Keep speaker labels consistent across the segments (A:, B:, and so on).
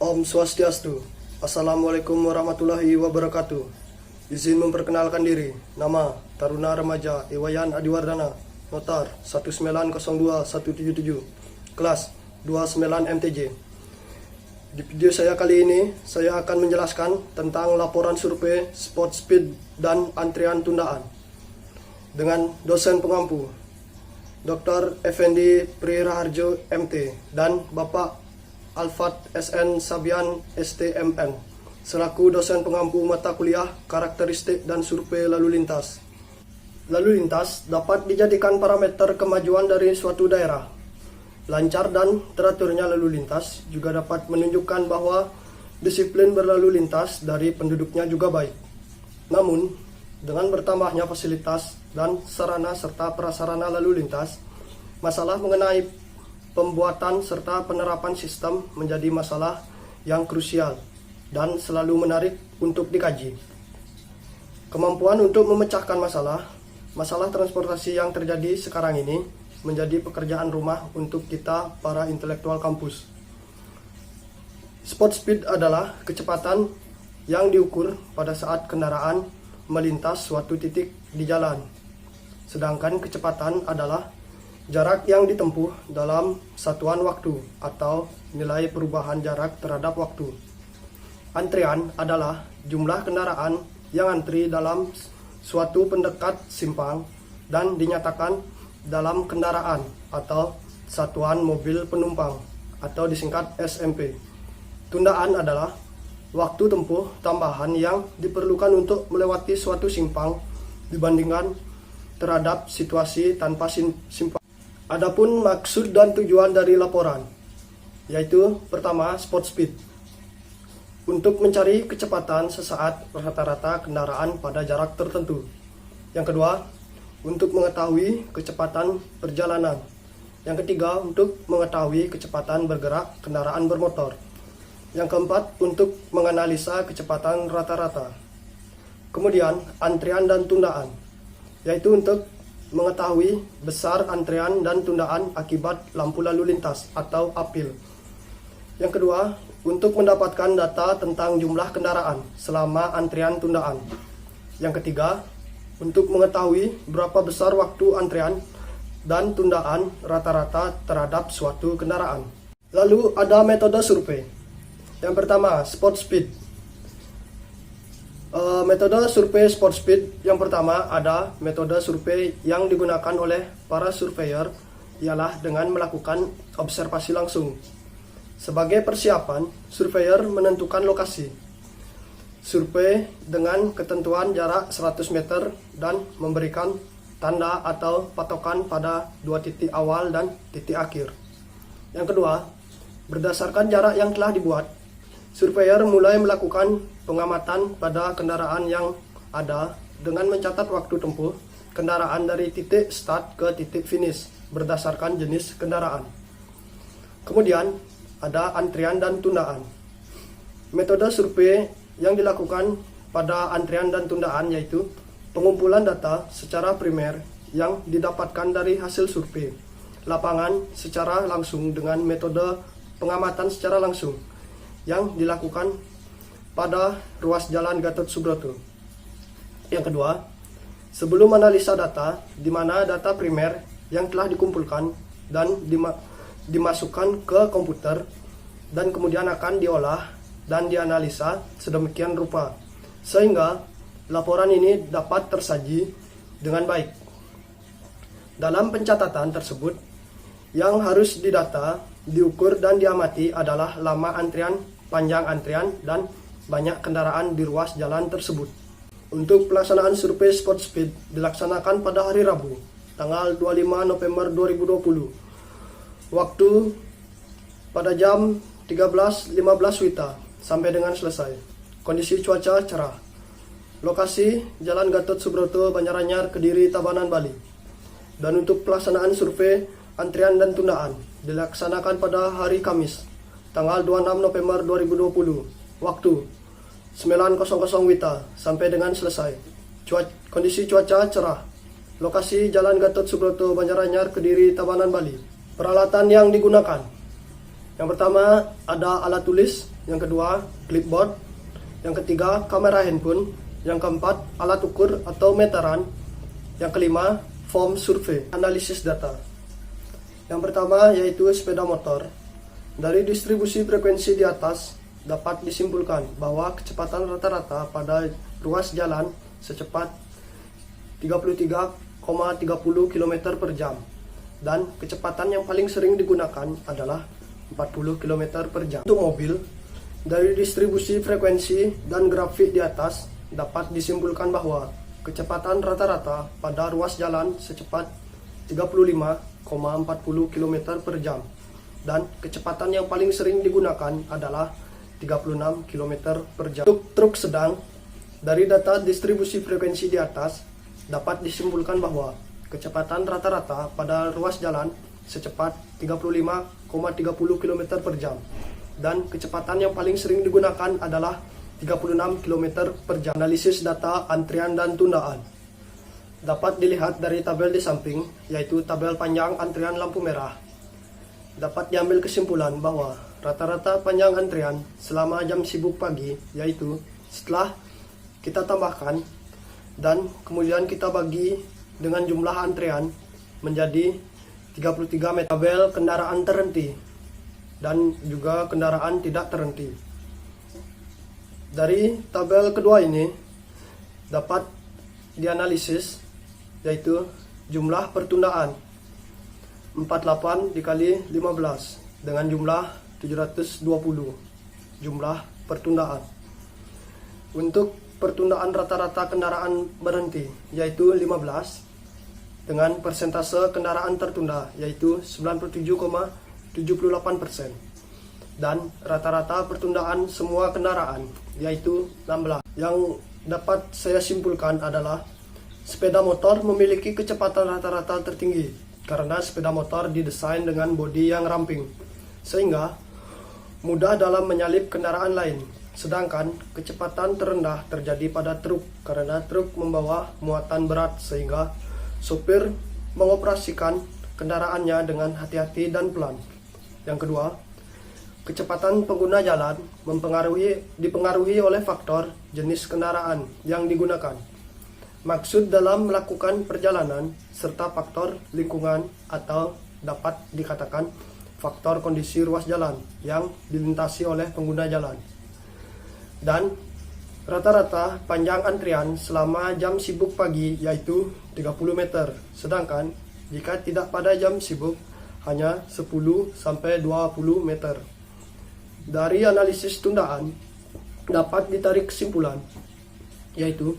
A: Om Swastiastu. Assalamualaikum warahmatullahi wabarakatuh. Izin memperkenalkan diri. Nama Taruna Remaja Iwayan Adiwardana. Notar 1902177. Kelas 29 MTJ. Di video saya kali ini, saya akan menjelaskan tentang laporan survei spot speed dan antrian tundaan dengan dosen pengampu Dr. Effendi Priraharjo MT dan Bapak Alfat SN Sabian STMN selaku dosen pengampu mata kuliah karakteristik dan survei lalu lintas. Lalu lintas dapat dijadikan parameter kemajuan dari suatu daerah. Lancar dan teraturnya lalu lintas juga dapat menunjukkan bahwa disiplin berlalu lintas dari penduduknya juga baik. Namun, dengan bertambahnya fasilitas dan sarana serta prasarana lalu lintas, masalah mengenai pembuatan serta penerapan sistem menjadi masalah yang krusial dan selalu menarik untuk dikaji. Kemampuan untuk memecahkan masalah transportasi yang terjadi sekarang ini menjadi pekerjaan rumah untuk kita para intelektual kampus. Spot speed adalah kecepatan yang diukur pada saat kendaraan melintas suatu titik di jalan. Sedangkan kecepatan adalah jarak yang ditempuh dalam satuan waktu atau nilai perubahan jarak terhadap waktu. Antrian adalah jumlah kendaraan yang antri dalam suatu pendekat simpang dan dinyatakan dalam kendaraan atau satuan mobil penumpang atau disingkat SMP. Tundaan adalah waktu tempuh tambahan yang diperlukan untuk melewati suatu simpang dibandingkan terhadap situasi tanpa simpang. Adapun maksud dan tujuan dari laporan, yaitu pertama, spot speed. Untuk mencari kecepatan sesaat rata-rata kendaraan pada jarak tertentu. Yang kedua, untuk mengetahui kecepatan perjalanan. Yang ketiga, untuk mengetahui kecepatan bergerak kendaraan bermotor. Yang keempat, untuk menganalisa kecepatan rata-rata. Kemudian, antrian dan tundaan, yaitu untuk mengetahui besar antrian dan tundaan akibat lampu lalu lintas atau APIL. Yang kedua, untuk mendapatkan data tentang jumlah kendaraan selama antrian tundaan. Yang ketiga, untuk mengetahui berapa besar waktu antrian dan tundaan rata-rata terhadap suatu kendaraan. Lalu ada metode survei. Yang pertama, spot speed. Metode survei spot speed yang pertama ada metode survei yang digunakan oleh para surveyor ialah dengan melakukan observasi langsung. Sebagai persiapan, surveyor menentukan lokasi. Survei dengan ketentuan jarak 100 meter dan memberikan tanda atau patokan pada dua titik awal dan titik akhir. Yang kedua, berdasarkan jarak yang telah dibuat, surveyor mulai melakukan pengamatan pada kendaraan yang ada dengan mencatat waktu tempuh kendaraan dari titik start ke titik finish berdasarkan jenis kendaraan. Kemudian, ada antrian dan tundaan. Metode survei yang dilakukan pada antrian dan tundaan yaitu pengumpulan data secara primer yang didapatkan dari hasil survei lapangan secara langsung dengan metode pengamatan secara langsung yang dilakukan pada ruas jalan Gatot Subroto. Yang kedua, sebelum analisa data, di mana data primer yang telah dikumpulkan dan dimasukkan ke komputer dan kemudian akan diolah dan dianalisa sedemikian rupa sehingga laporan ini dapat tersaji dengan baik. Dalam pencatatan tersebut, yang harus didata, diukur dan diamati adalah lama antrian, panjang antrian, dan banyak kendaraan di ruas jalan tersebut. Untuk pelaksanaan survei spot speed dilaksanakan pada hari Rabu, tanggal 25 November 2020. Waktu pada jam 13.15 WITA sampai dengan selesai. Kondisi cuaca cerah. Lokasi Jalan Gatot Subroto, Banjaranyar, Kediri, Tabanan, Bali. Dan untuk pelaksanaan survei antrian dan tundaan dilaksanakan pada hari Kamis, tanggal 26 November 2020. Waktu 9.00 WITA sampai dengan selesai. Kondisi cuaca cerah. Lokasi Jalan Gatot Subroto, Banjaranyar, Kediri, Tabanan, Bali. Peralatan yang digunakan Yang pertama ada alat tulis, yang kedua clipboard, yang ketiga kamera handphone, yang keempat alat ukur atau meteran, yang kelima form survei, analisis data. Yang pertama yaitu sepeda motor. Dari distribusi frekuensi di atas dapat disimpulkan bahwa kecepatan rata-rata pada ruas jalan secepat 33,30 km per jam dan kecepatan yang paling sering digunakan adalah 40 km per jam. Untuk mobil, dari distribusi frekuensi dan grafik di atas dapat disimpulkan bahwa kecepatan rata-rata pada ruas jalan secepat 35,40 km per jam dan kecepatan yang paling sering digunakan adalah 36 km per jam. Untuk truk sedang, dari data distribusi frekuensi di atas dapat disimpulkan bahwa kecepatan rata-rata pada ruas jalan secepat 35,30 km per jam dan kecepatan yang paling sering digunakan adalah 36 km per jam. Analisis data antrian dan tundaan dapat dilihat dari tabel di samping, yaitu tabel panjang antrian lampu merah. Dapat diambil kesimpulan bahwa rata-rata panjang antrian selama jam sibuk pagi, yaitu setelah kita tambahkan dan kemudian kita bagi dengan jumlah antrian menjadi 33 meter. Tabel kendaraan terhenti dan juga kendaraan tidak terhenti. Dari tabel kedua ini dapat dianalisis, yaitu jumlah pertundaan 48 dikali 15 dengan jumlah 720 jumlah pertundaan. Untuk pertundaan rata-rata kendaraan berhenti yaitu 15 dengan persentase kendaraan tertunda yaitu 97,78% dan rata-rata pertundaan semua kendaraan yaitu 16. Yang dapat saya simpulkan adalah sepeda motor memiliki kecepatan rata-rata tertinggi karena sepeda motor didesain dengan bodi yang ramping sehingga mudah dalam menyalip kendaraan lain. Sedangkan kecepatan terendah terjadi pada truk karena truk membawa muatan berat sehingga sopir mengoperasikan kendaraannya dengan hati-hati dan pelan. Yang kedua, kecepatan pengguna jalan dipengaruhi oleh faktor jenis kendaraan yang digunakan, maksud dalam melakukan perjalanan, serta faktor lingkungan atau dapat dikatakan faktor kondisi ruas jalan yang dilintasi oleh pengguna jalan. Dan rata-rata panjang antrian selama jam sibuk pagi yaitu 30 meter, sedangkan jika tidak pada jam sibuk hanya 10-20 meter. Dari analisis tundaan dapat ditarik kesimpulan, yaitu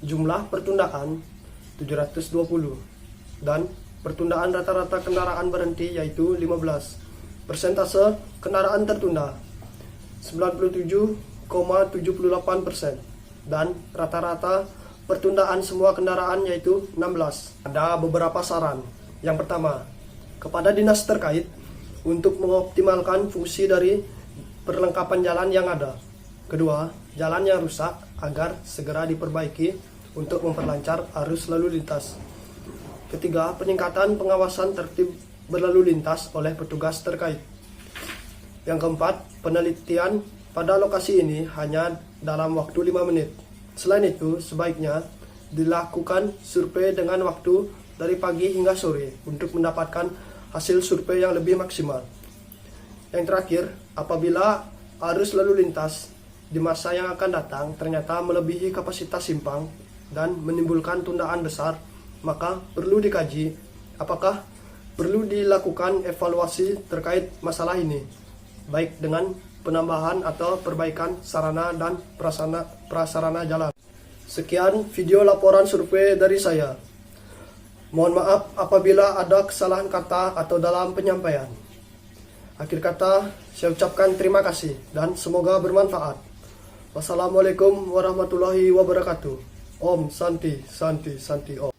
A: jumlah pertundaan 720 dan pertundaan rata-rata kendaraan berhenti yaitu 15. Persentase kendaraan tertunda 97,78% dan rata-rata pertundaan semua kendaraan yaitu 16. Ada beberapa saran. Yang pertama, kepada dinas terkait untuk mengoptimalkan fungsi dari perlengkapan jalan yang ada. Kedua, jalan yang rusak agar segera diperbaiki untuk memperlancar arus lalu lintas. Ketiga, peningkatan pengawasan tertib berlalu lintas oleh petugas terkait. Yang keempat, penelitian pada lokasi ini hanya dalam waktu 5 menit. Selain itu, sebaiknya dilakukan survei dengan waktu dari pagi hingga sore untuk mendapatkan hasil survei yang lebih maksimal. Yang terakhir, apabila arus lalu lintas di masa yang akan datang ternyata melebihi kapasitas simpang dan menimbulkan tundaan besar, maka perlu dikaji apakah perlu dilakukan evaluasi terkait masalah ini, baik dengan penambahan atau perbaikan sarana dan prasarana jalan. Sekian video laporan survei dari saya. Mohon maaf apabila ada kesalahan kata atau dalam penyampaian. Akhir kata, saya ucapkan terima kasih dan semoga bermanfaat. Wassalamualaikum warahmatullahi wabarakatuh. Om Santi Santi Santi Om.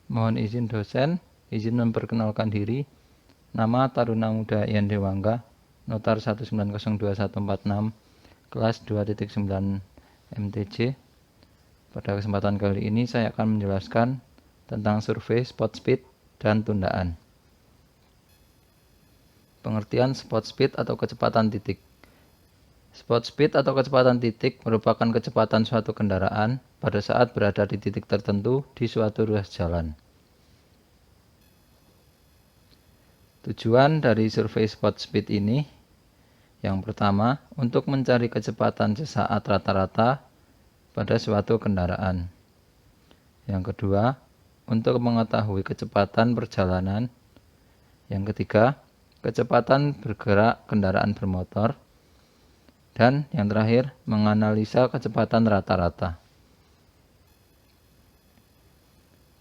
B: Mohon izin dosen, izin memperkenalkan diri. Nama Taruna Muda Ian Dewangga, Notar 1902146, kelas 2.9 MTJ. Pada kesempatan kali ini saya akan menjelaskan tentang survei spot speed dan tundaan. Pengertian spot speed atau kecepatan titik. Spot speed atau kecepatan titik merupakan kecepatan suatu kendaraan pada saat berada di titik tertentu di suatu ruas jalan. Tujuan dari survei spot speed ini, yang pertama, untuk mencari kecepatan sesaat rata-rata pada suatu kendaraan. Yang kedua, untuk mengetahui kecepatan perjalanan. Yang ketiga, kecepatan bergerak kendaraan bermotor. Dan yang terakhir, menganalisa kecepatan rata-rata.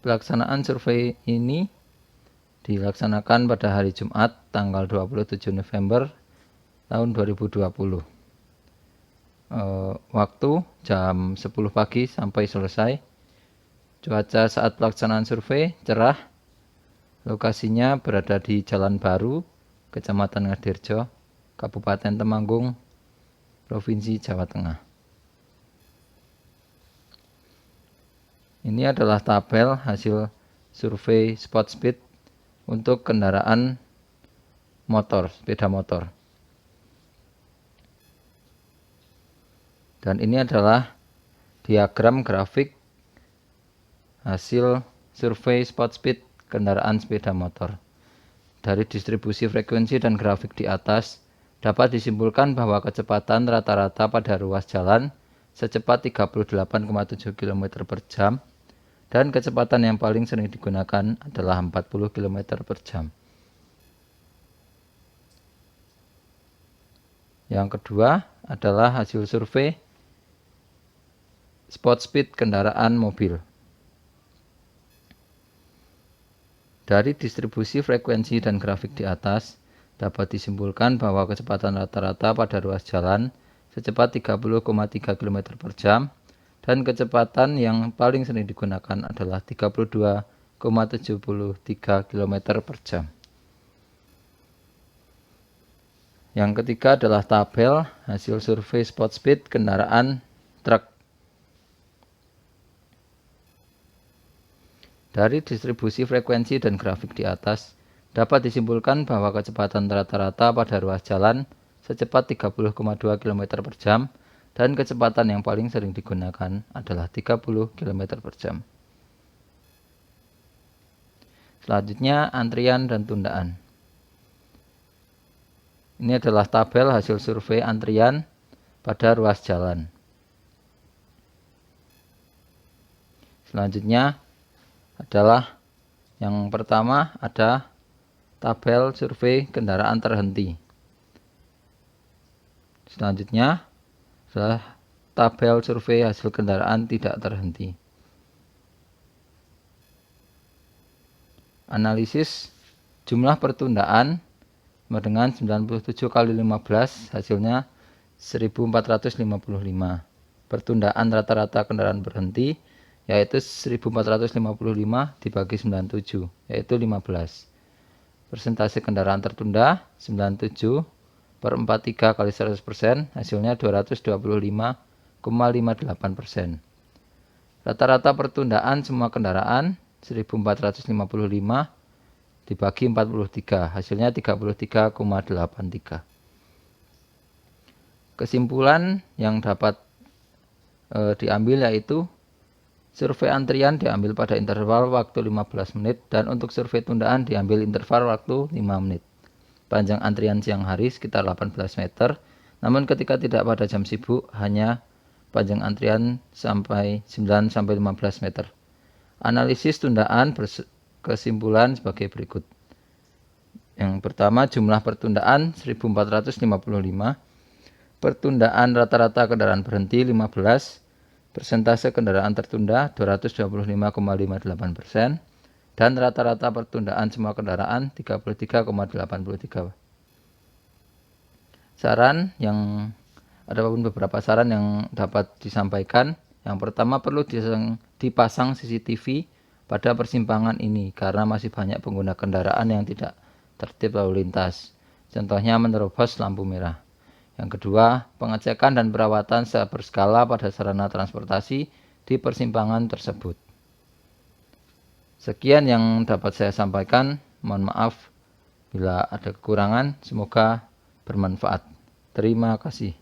B: Pelaksanaan survei ini dilaksanakan pada hari Jumat tanggal 27 November tahun 2020. Waktu jam 10 pagi sampai selesai. Cuaca saat pelaksanaan survei cerah. Lokasinya berada di Jalan Baru, Kecamatan Ngadirjo, Kabupaten Temanggung, Provinsi Jawa Tengah. Ini adalah tabel hasil survei spot speed untuk kendaraan motor, sepeda motor. Dan ini adalah diagram grafik hasil survei spot speed kendaraan sepeda motor. Dari distribusi frekuensi dan grafik di atas, dapat disimpulkan bahwa kecepatan rata-rata pada ruas jalan secepat 38,7 km per jam dan kecepatan yang paling sering digunakan adalah 40 km per jam. Yang kedua adalah hasil survei spot speed kendaraan mobil. Dari distribusi frekuensi dan grafik di atas, dapat disimpulkan bahwa kecepatan rata-rata pada ruas jalan secepat 30,3 km per jam dan kecepatan yang paling sering digunakan adalah 32,73 km per jam. Yang ketiga adalah tabel hasil survei spot speed kendaraan truk. Dari distribusi frekuensi dan grafik di atas, dapat disimpulkan bahwa kecepatan rata-rata pada ruas jalan secepat 30,2 km per jam dan kecepatan yang paling sering digunakan adalah 30 km per jam. Selanjutnya, antrian dan tundaan. Ini adalah tabel hasil survei antrian pada ruas jalan. Selanjutnya adalah yang pertama ada tabel survei kendaraan terhenti. Selanjutnya adalah tabel survei hasil kendaraan tidak terhenti. Analisis jumlah pertundaan sama dengan 97 kali 15 hasilnya 1455. Pertundaan rata-rata kendaraan berhenti yaitu 1455 dibagi 97 yaitu 15. Persentase kendaraan tertunda 97 per 43 kali 100% hasilnya 225,58%. Rata-rata pertundaan semua kendaraan 1455 dibagi 43 hasilnya 33,83. Kesimpulan yang dapat diambil yaitu survei antrian diambil pada interval waktu 15 menit dan untuk survei tundaan diambil interval waktu 5 menit. Panjang antrian siang hari sekitar 18 meter, namun ketika tidak pada jam sibuk hanya panjang antrian sampai 9-15 meter. Analisis tundaan berkesimpulan sebagai berikut. Yang pertama, jumlah pertundaan 1455, pertundaan rata-rata kendaraan berhenti 15, persentase kendaraan tertunda 225,58%, dan rata-rata pertundaan semua kendaraan 33,83. Saran yang ada beberapa saran yang dapat disampaikan. Yang pertama, perlu dipasang CCTV pada persimpangan ini karena masih banyak pengguna kendaraan yang tidak tertib lalu lintas. Contohnya menerobos lampu merah. Yang kedua, pengecekan dan perawatan secara berskala pada sarana transportasi di persimpangan tersebut. Sekian yang dapat saya sampaikan. Mohon maaf Bila ada kekurangan, semoga bermanfaat. Terima kasih.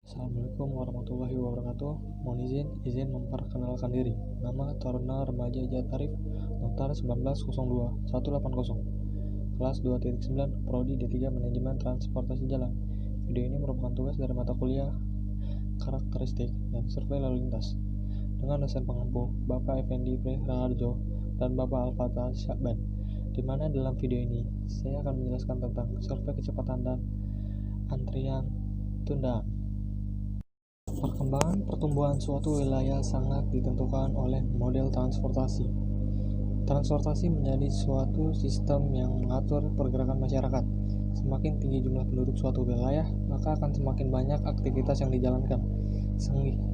C: Assalamualaikum warahmatullahi wabarakatuh. Mohon izin memperkenalkan diri. Nama Taruna Remaja Jatarif, Notar 1902-180, kelas 2.9, Prodi D3 Manajemen Transportasi Jalan. Video ini merupakan tugas dari mata kuliah Karakteristik dan Survei Lalu Lintas dengan dosen pengampu Bapak Effendi Raharjo dan Bapak Al-Fatah Syakban, di mana dalam video ini saya akan menjelaskan tentang survei kecepatan dan antrian tundaan. Perkembangan pertumbuhan suatu wilayah sangat ditentukan oleh model transportasi. Transportasi menjadi suatu sistem yang mengatur pergerakan masyarakat. Semakin tinggi jumlah penduduk suatu wilayah, maka akan semakin banyak aktivitas yang dijalankan,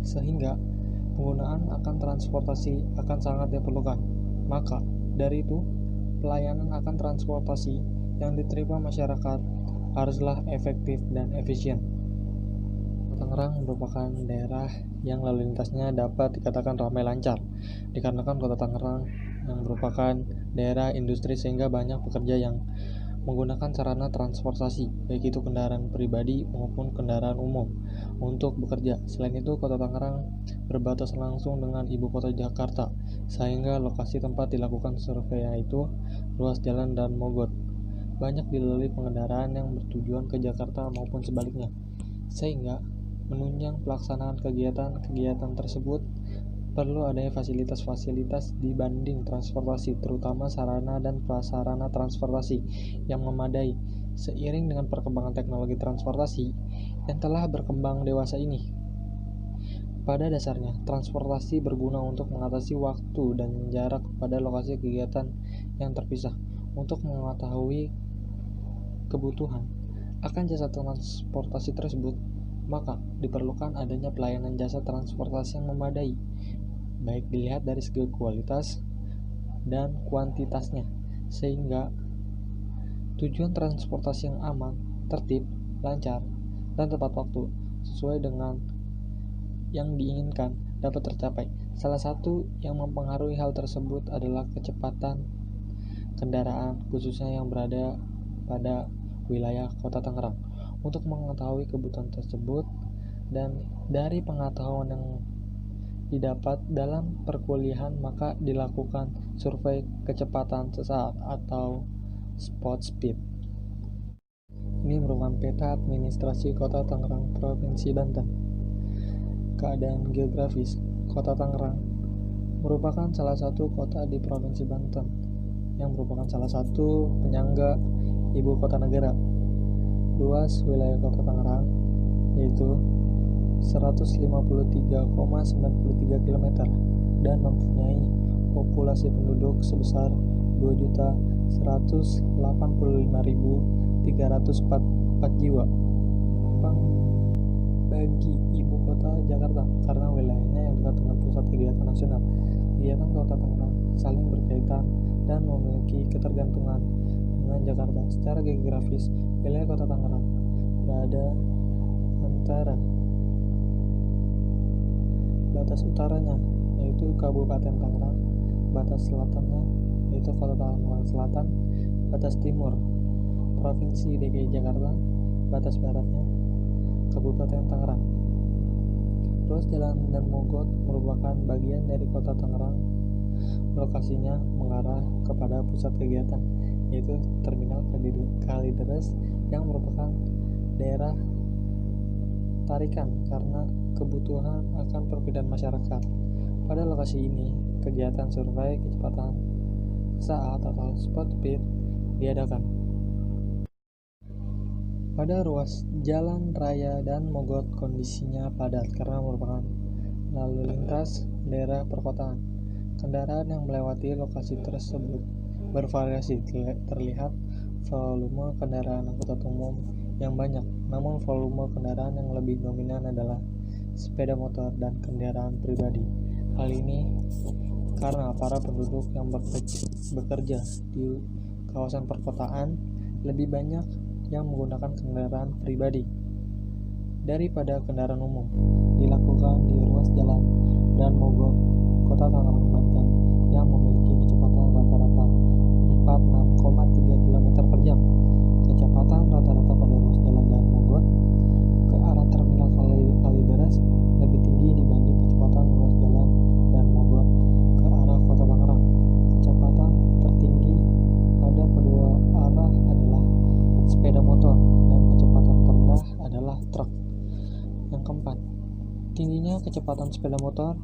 C: sehingga penggunaan akan transportasi akan sangat diperlukan. Maka, dari itu, pelayanan akan transportasi yang diterima masyarakat haruslah efektif dan efisien. Tangerang merupakan daerah yang lalu lintasnya dapat dikatakan ramai lancar, dikarenakan kota Tangerang yang merupakan daerah industri sehingga banyak pekerja yang menggunakan sarana transportasi, baik itu kendaraan pribadi maupun kendaraan umum untuk bekerja. Selain itu, kota Tangerang berbatasan langsung dengan ibu kota Jakarta, sehingga lokasi tempat dilakukan survei yaitu ruas jalan dan mogot banyak dilalui pengendaraan yang bertujuan ke Jakarta maupun sebaliknya, sehingga menunjang pelaksanaan kegiatan-kegiatan tersebut perlu adanya fasilitas-fasilitas dibanding transportasi, terutama sarana dan prasarana transportasi yang memadai. Seiring dengan perkembangan teknologi transportasi yang telah berkembang dewasa ini, pada dasarnya transportasi berguna untuk mengatasi waktu dan jarak pada lokasi kegiatan yang terpisah. Untuk mengetahui kebutuhan akan jasa transportasi tersebut, maka diperlukan adanya pelayanan jasa transportasi yang memadai, baik dilihat dari segi kualitas dan kuantitasnya, sehingga tujuan transportasi yang aman, tertib, lancar, dan tepat waktu sesuai dengan yang diinginkan dapat tercapai. Salah satu yang mempengaruhi hal tersebut adalah kecepatan kendaraan, khususnya yang berada pada wilayah kota Tangerang. Untuk mengetahui kebutuhan tersebut dan dari pengetahuan yang didapat dalam perkuliahan, maka dilakukan survei kecepatan sesaat atau spot speed. Ini merupakan peta administrasi kota Tangerang, Provinsi Banten. Keadaan geografis kota Tangerang merupakan salah satu kota di Provinsi Banten yang merupakan salah satu penyangga ibu kota negara. Luas wilayah kota Tangerang yaitu 153,93 km dan mempunyai populasi penduduk sebesar 2.185.304 jiwa. Bagi ibu kota Jakarta, karena wilayahnya yang dekat dengan pusat kegiatan nasional, kegiatan kota Tangerang saling berkaitan dan memiliki ketergantungan dengan Jakarta. Secara geografis, wilayah kota Tangerang berada antara batas utaranya yaitu Kabupaten Tangerang, batas selatannya yaitu kota Tangerang Selatan, batas timur Provinsi DKI Jakarta, batas baratnya Kabupaten Tangerang. Ruas jalan dan mogot merupakan bagian dari kota Tangerang. Lokasinya mengarah kepada pusat kegiatan yaitu Terminal Kalideres yang merupakan daerah tarikan karena kebutuhan akan perpindahan masyarakat. Pada lokasi ini, kegiatan survei kecepatan saat atau spot speed diadakan. Pada ruas jalan raya dan mogot kondisinya padat karena merupakan lalu lintas daerah perkotaan. Kendaraan yang melewati lokasi tersebut bervariasi, terlihat volume kendaraan angkutan umum yang banyak, namun volume kendaraan yang lebih dominan adalah sepeda motor dan kendaraan pribadi. Hal ini karena para penduduk yang bekerja di kawasan perkotaan lebih banyak yang menggunakan kendaraan pribadi daripada kendaraan umum. Dilakukan di ruas jalan dan mogot kota Tangerang, Banten yang memiliki kecepatan rata-rata mencapai 6,3 km per jam. Kecepatan rata-rata pada ruas jalan dan mogot ke arah terminal Kalideres lebih tinggi dibanding kecepatan ruas jalan dan mogot ke arah Kota Tangerang. Kecepatan tertinggi pada kedua arah adalah sepeda motor dan kecepatan terendah adalah truk. Yang keempat, tingginya kecepatan sepeda motor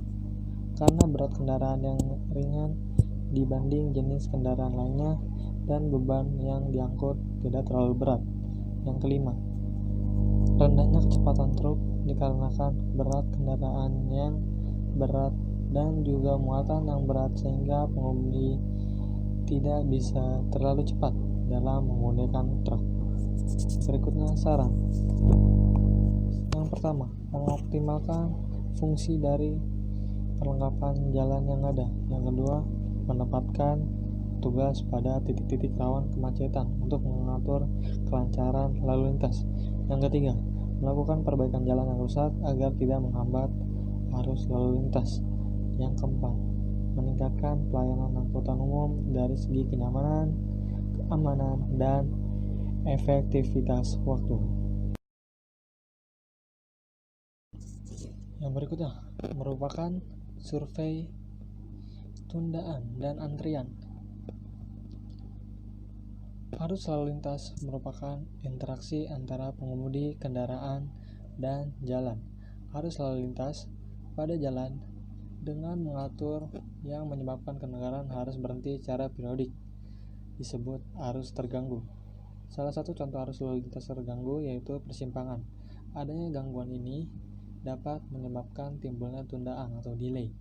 C: karena berat kendaraan yang ringan dibanding jenis kendaraan lainnya dan beban yang diangkut tidak terlalu berat. Yang kelima, rendahnya kecepatan truk dikarenakan berat kendaraan yang berat dan juga muatan yang berat sehingga pengemudi tidak bisa terlalu cepat dalam menggunakan truk. Berikutnya saran. Yang pertama, mengoptimalkan fungsi dari perlengkapan jalan yang ada. Yang kedua, menempatkan tugas pada titik-titik rawan kemacetan untuk mengatur kelancaran lalu lintas. Yang ketiga, melakukan perbaikan jalan yang rusak agar tidak menghambat arus lalu lintas. Yang keempat, meningkatkan pelayanan angkutan umum dari segi kenyamanan, keamanan, dan efektivitas waktu. Yang berikutnya merupakan survei tundaan dan antrian. Arus lalu lintas merupakan interaksi antara pengemudi kendaraan dan jalan. Arus lalu lintas pada jalan dengan mengatur yang menyebabkan kendaraan harus berhenti secara periodik disebut arus terganggu. Salah satu contoh arus lalu lintas terganggu yaitu persimpangan. Adanya gangguan ini dapat menyebabkan timbulnya tundaan atau delay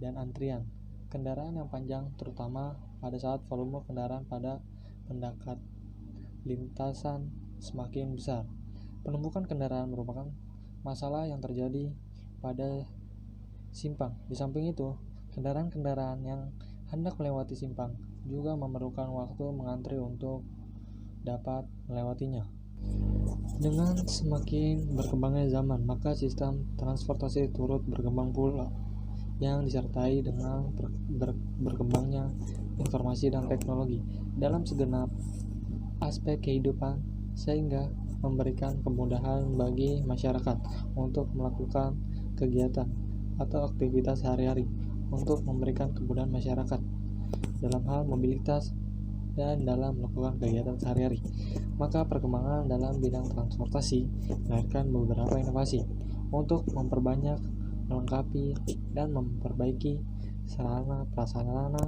C: dan antrian kendaraan yang panjang, terutama pada saat volume kendaraan pada pendekat lintasan semakin besar. Penumpukan kendaraan merupakan masalah yang terjadi pada simpang. Di samping itu, kendaraan-kendaraan yang hendak melewati simpang juga memerlukan waktu mengantri untuk dapat melewatinya. Dengan semakin berkembangnya zaman, maka sistem transportasi turut berkembang pula, yang disertai dengan berkembangnya informasi dan teknologi dalam segenap aspek kehidupan, sehingga memberikan kemudahan bagi masyarakat untuk melakukan kegiatan atau aktivitas sehari-hari, untuk memberikan kemudahan masyarakat dalam hal mobilitas dan dalam melakukan kegiatan sehari-hari. Maka perkembangan dalam bidang transportasi melahirkan beberapa inovasi untuk memperbanyak, melengkapi, dan memperbaiki sarana prasarana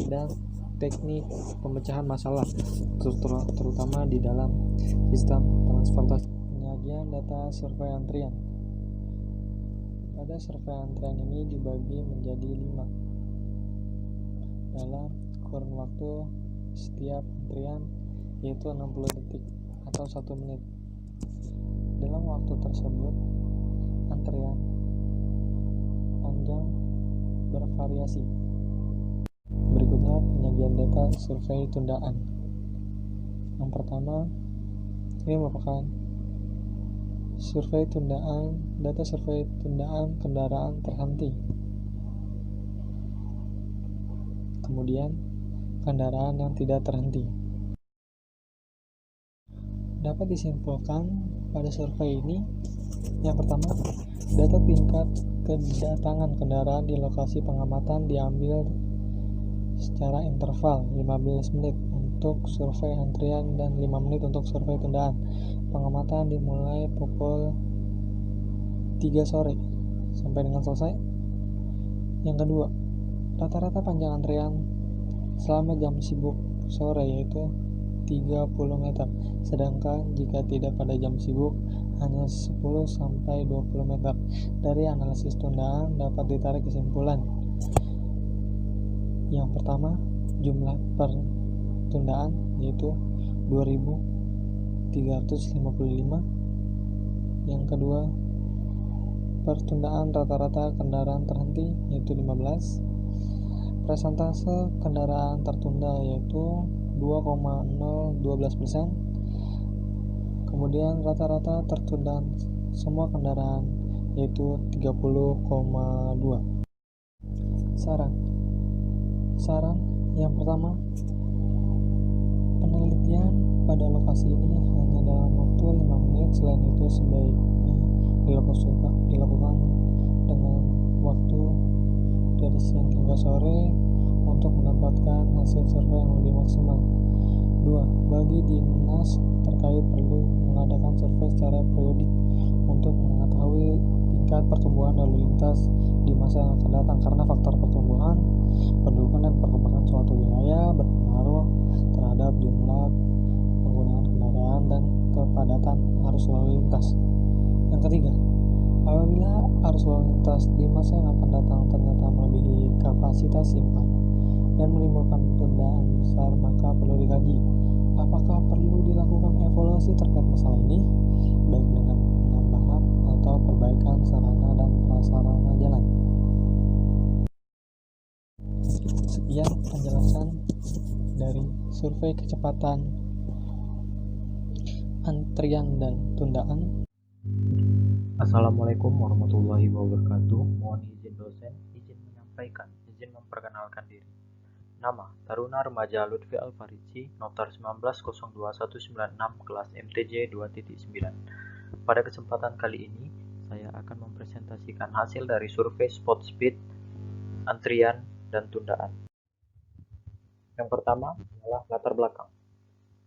C: dan teknik pemecahan masalah, terutama di dalam sistem transportasi. Penyajian data survei antrian. Pada survei antrian ini dibagi menjadi 5 dalam kurun waktu setiap antrian, yaitu 60 detik atau 1 menit. Dalam waktu tersebut, antrian panjang bervariasi. Berikutnya penyajian data survei tundaan. Yang pertama, ini merupakan survei tundaan, data survei tundaan kendaraan terhenti. Kemudian, kendaraan yang tidak terhenti. Dapat disimpulkan pada survei ini, yang pertama, data tingkat kedatangan kendaraan di lokasi pengamatan diambil secara interval 15 menit untuk survei antrian dan 5 menit untuk survei tundaan. Pengamatan dimulai pukul 3 sore sampai dengan selesai. Yang kedua, rata-rata panjang antrian selama jam sibuk sore yaitu 30 meter, sedangkan jika tidak pada jam sibuk hanya 10 sampai 20 meter. Dari analisis tundaan dapat ditarik kesimpulan. Yang pertama, jumlah pertundaan yaitu 2.355. Yang kedua, pertundaan rata-rata kendaraan terhenti yaitu 15. Persentase kendaraan tertunda yaitu 2,012%. Kemudian rata-rata tertunda semua kendaraan yaitu 30,2. Saran yang pertama, Penelitian pada lokasi ini hanya dalam waktu 5 menit. Selain itu sebaiknya dilakukan dengan waktu dari siang hingga sore untuk mendapatkan hasil survei yang lebih maksimal. 2. Bagi dinas terkait perlu mengadakan survei secara periodik untuk mengetahui tingkat pertumbuhan lalu lintas di masa yang akan datang, karena faktor pertumbuhan, penduduk dan perkembangan suatu wilayah berpengaruh terhadap jumlah penggunaan kendaraan dan kepadatan arus lalu lintas. Yang ketiga, apabila arus lalu lintas di masa yang akan datang ternyata melebihi kapasitas simpan dan menimbulkan tundaan besar, maka perlu dikaji apakah perlu dilakukan evaluasi terkait masalah ini, baik dengan penambahan atau perbaikan sarana dan prasarana jalan. Sekian penjelasan dari survei kecepatan, antrian, dan tundaan.
B: Assalamualaikum warahmatullahi wabarakatuh. Mohon izin dosen, izin menyampaikan, izin memperkenalkan diri. Nama, Taruna Remaja Lutfi Alfarici, Notar 19021196, kelas MTJ 2.9. Pada kesempatan kali ini, saya akan mempresentasikan hasil dari survei spot speed, antrian, dan tundaan. Yang pertama adalah latar belakang.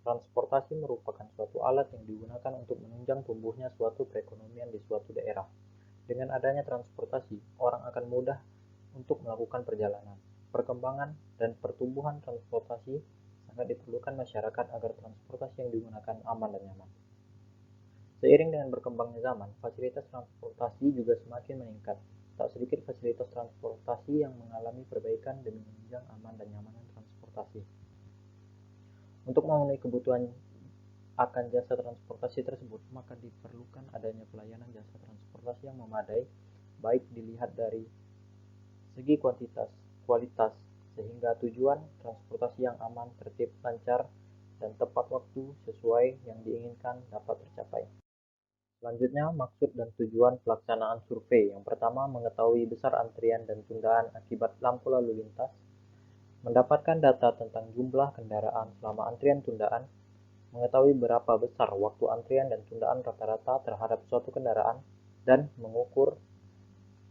B: Transportasi merupakan suatu alat yang digunakan untuk menunjang tumbuhnya suatu perekonomian di suatu daerah. Dengan adanya transportasi, orang akan mudah untuk melakukan perjalanan. Perkembangan dan pertumbuhan transportasi sangat diperlukan masyarakat agar transportasi yang digunakan aman dan nyaman. Seiring dengan berkembangnya zaman, fasilitas transportasi juga semakin meningkat. Tak sedikit fasilitas transportasi yang mengalami perbaikan demi menunjang aman dan nyamanan transportasi. Untuk memenuhi kebutuhan akan jasa transportasi tersebut, maka diperlukan adanya pelayanan jasa transportasi yang memadai, baik dilihat dari segi kualitas, sehingga tujuan transportasi yang aman, tertib, lancar, dan tepat waktu sesuai yang diinginkan dapat tercapai. Selanjutnya, maksud dan tujuan pelaksanaan survei. Yang pertama, mengetahui besar antrian dan tundaan akibat lampu lalu lintas, mendapatkan data tentang jumlah kendaraan selama antrian tundaan, mengetahui berapa besar waktu antrian dan tundaan rata-rata terhadap suatu kendaraan, dan mengukur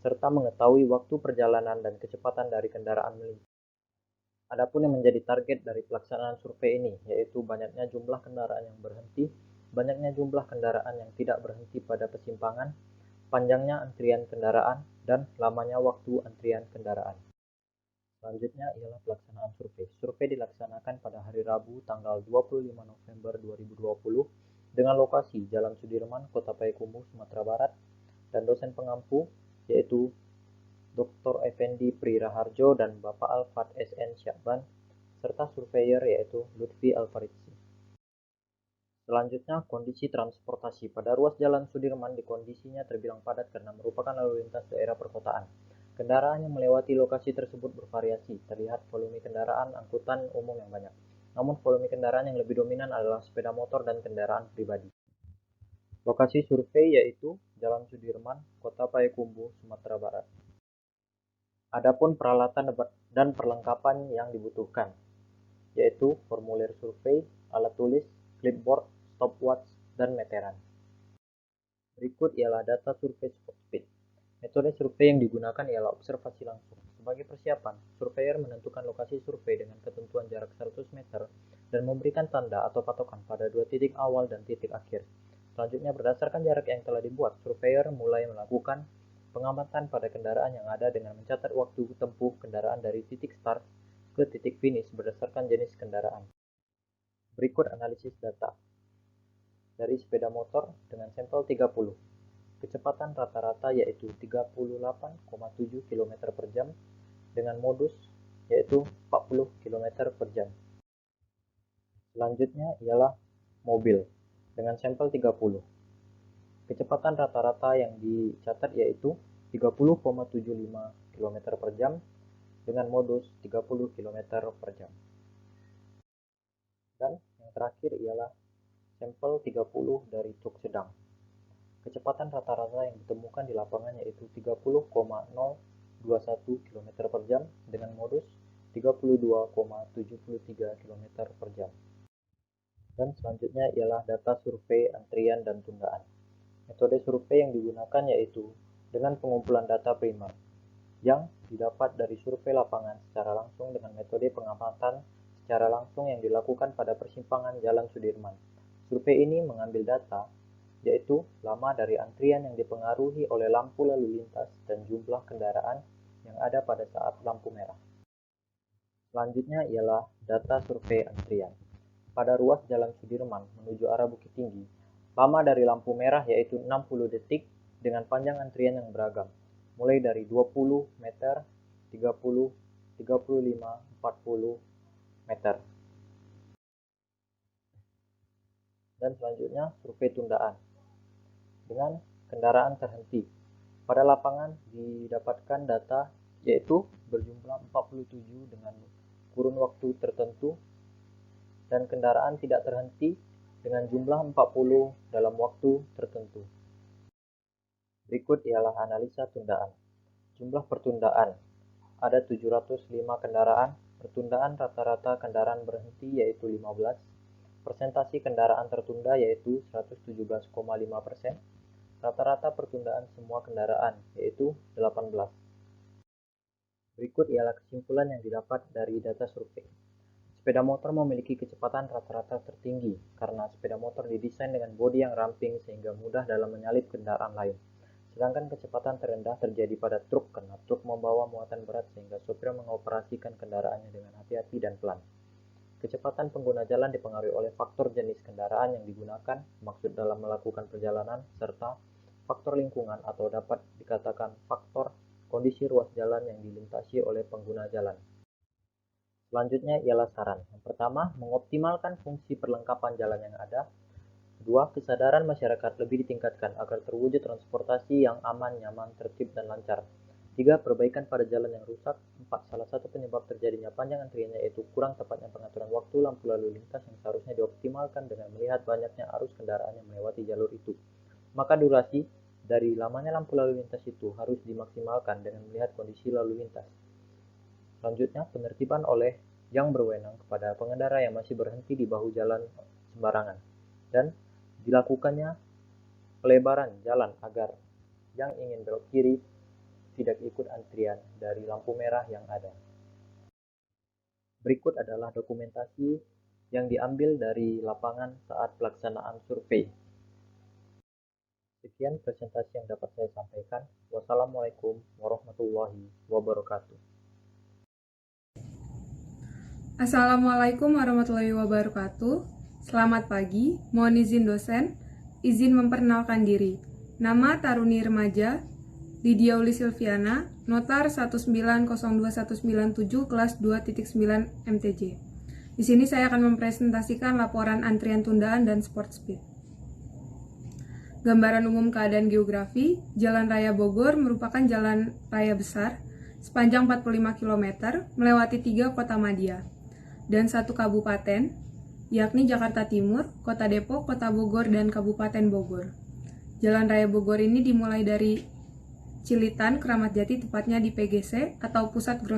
B: serta mengetahui waktu perjalanan dan kecepatan dari kendaraan melintas. Adapun yang menjadi target dari pelaksanaan survei ini, yaitu banyaknya jumlah kendaraan yang berhenti, banyaknya jumlah kendaraan yang tidak berhenti pada persimpangan, panjangnya antrian kendaraan, dan lamanya waktu antrian kendaraan. Selanjutnya ialah pelaksanaan survei. Survei dilaksanakan pada hari Rabu tanggal 25 November 2020 dengan lokasi Jalan Sudirman, Kota Payakumbuh, Sumatera Barat, dan dosen pengampu yaitu Dr. Effendi Pri Raharjo dan Bapak Alfat SN Syakban, serta surveyor yaitu Lutfi Alfarici. Selanjutnya, kondisi transportasi. Pada ruas Jalan Sudirman kondisinya terbilang padat karena merupakan lalu lintas daerah perkotaan. Kendaraan yang melewati lokasi tersebut bervariasi, terlihat volume kendaraan angkutan umum yang banyak. Namun volume kendaraan yang lebih dominan adalah sepeda motor dan kendaraan pribadi. Lokasi survei yaitu Jalan Sudirman, Kota Payakumbuh, Sumatera Barat. Adapun peralatan dan perlengkapan yang dibutuhkan, yaitu formulir survei, alat tulis, clipboard, stopwatch, dan meteran. Berikut ialah data survei spot speed. Metode survei yang digunakan ialah observasi langsung. Sebagai persiapan, surveyor menentukan lokasi survei dengan ketentuan jarak 100 meter dan memberikan tanda atau patokan pada dua titik awal dan titik akhir. Selanjutnya, berdasarkan jarak yang telah dibuat, surveyor mulai melakukan pengamatan pada kendaraan yang ada dengan mencatat waktu tempuh kendaraan dari titik start ke titik finish berdasarkan jenis kendaraan. Berikut analisis data dari sepeda motor dengan sampel 30. Kecepatan rata-rata yaitu 38,7 km per jam dengan modus yaitu 40 km per jam. Selanjutnya ialah mobil dengan sampel 30. Kecepatan rata-rata yang dicatat yaitu 30,75 km per jam dengan modus 30 km per jam. Dan yang terakhir ialah sampel 30 dari truk sedang. Kecepatan rata-rata yang ditemukan di lapangan yaitu 30,021 km per jam dengan modus 32,73 km per jam. Dan selanjutnya ialah data survei, antrian, dan tundaan. Metode survei yang digunakan yaitu dengan pengumpulan data primer yang didapat dari survei lapangan secara langsung dengan metode pengamatan secara langsung yang dilakukan pada persimpangan Jalan Sudirman. Survei ini mengambil data, yaitu lama dari antrian yang dipengaruhi oleh lampu lalu lintas dan jumlah kendaraan yang ada pada saat lampu merah. Selanjutnya ialah data survei antrian. Pada ruas Jalan Sudirman menuju arah Bukit Tinggi, lama dari lampu merah yaitu 60 detik dengan panjang antrian yang beragam, mulai dari 20 meter, 30, 35, 40 meter. Dan selanjutnya survei tundaan dengan kendaraan terhenti. Pada lapangan didapatkan data yaitu berjumlah 47 dengan kurun waktu tertentu dan kendaraan tidak terhenti dengan jumlah 40 dalam waktu tertentu. Berikut ialah analisa tundaan. Jumlah pertundaan. Ada 705 kendaraan. Pertundaan rata-rata kendaraan berhenti yaitu 15. Persentasi kendaraan tertunda yaitu 117,5%. Rata-rata pertundaan semua kendaraan yaitu 18. Berikut ialah kesimpulan yang didapat dari data survei. Sepeda motor memiliki kecepatan rata-rata tertinggi karena sepeda motor didesain dengan bodi yang ramping sehingga mudah dalam menyalip kendaraan lain. Sedangkan kecepatan terendah terjadi pada truk karena truk membawa muatan berat sehingga sopir mengoperasikan kendaraannya dengan hati-hati dan pelan. Kecepatan pengguna jalan dipengaruhi oleh faktor jenis kendaraan yang digunakan, maksud dalam melakukan perjalanan, serta faktor lingkungan atau dapat dikatakan faktor kondisi ruas jalan yang dilintasi oleh pengguna jalan. Selanjutnya ialah saran. Yang pertama, mengoptimalkan fungsi perlengkapan jalan yang ada. Kedua, kesadaran masyarakat lebih ditingkatkan agar terwujud transportasi yang aman, nyaman, tertib, dan lancar. Tiga, perbaikan pada jalan yang rusak. Empat, salah satu penyebab terjadinya panjang antriannya yaitu kurang tepatnya pengaturan waktu lampu lalu lintas yang seharusnya dioptimalkan dengan melihat banyaknya arus kendaraan yang melewati jalur itu. Maka durasi dari lamanya lampu lalu lintas itu harus dimaksimalkan dengan melihat kondisi lalu lintas. Selanjutnya, penertiban oleh yang berwenang kepada pengendara yang masih berhenti di bahu jalan sembarangan dan dilakukannya pelebaran jalan agar yang ingin belok kiri tidak ikut antrian dari lampu merah yang ada. Berikut adalah dokumentasi yang diambil dari lapangan saat pelaksanaan survei. Sekian presentasi yang dapat saya sampaikan. Wassalamualaikum warahmatullahi wabarakatuh.
D: Assalamualaikum warahmatullahi wabarakatuh. Selamat pagi, mohon izin dosen, izin memperkenalkan diri. Nama Taruni Remaja, Lydia Uli Silviana, Notar 1902197 kelas 2.9 MTJ. Di sini saya akan mempresentasikan laporan antrian tundaan dan sport speed. Gambaran umum keadaan geografi, Jalan Raya Bogor merupakan jalan raya besar sepanjang 45 km melewati 3 kota madya dan 1 kabupaten, yakni Jakarta Timur, Kota Depok, Kota Bogor, dan Kabupaten Bogor. Jalan Raya Bogor ini dimulai dari Cilitan, Kramat Jati, tepatnya di PGC atau Pusat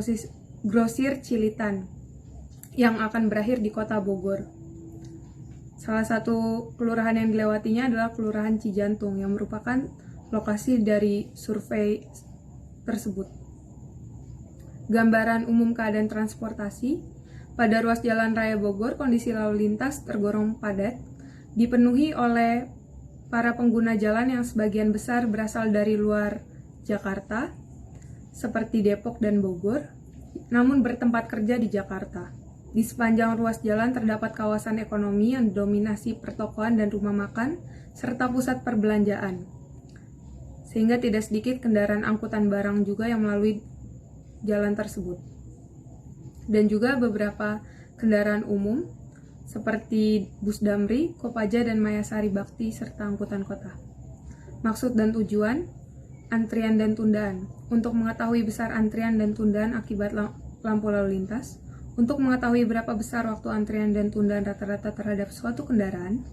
D: Grosir Cilitan, yang akan berakhir di Kota Bogor. Salah satu kelurahan yang dilewatinya adalah Kelurahan Cijantung, yang merupakan lokasi dari survei tersebut. Gambaran umum keadaan transportasi. Pada ruas Jalan Raya Bogor, kondisi lalu lintas tergolong padat, dipenuhi oleh para pengguna jalan yang sebagian besar berasal dari luar Jakarta, seperti Depok dan Bogor, namun bertempat kerja di Jakarta. Di sepanjang ruas jalan terdapat kawasan ekonomi yang didominasi pertokoan dan rumah makan, serta pusat perbelanjaan. Sehingga tidak sedikit kendaraan angkutan barang juga yang melalui jalan tersebut. Dan juga beberapa kendaraan umum seperti bus Damri, Kopaja, dan Mayasari Bakti, serta angkutan kota. Maksud dan tujuan, antrian dan tundaan. Untuk mengetahui besar antrian dan tundaan akibat lampu lalu lintas, untuk mengetahui berapa besar waktu antrian dan tundaan rata-rata terhadap suatu kendaraan,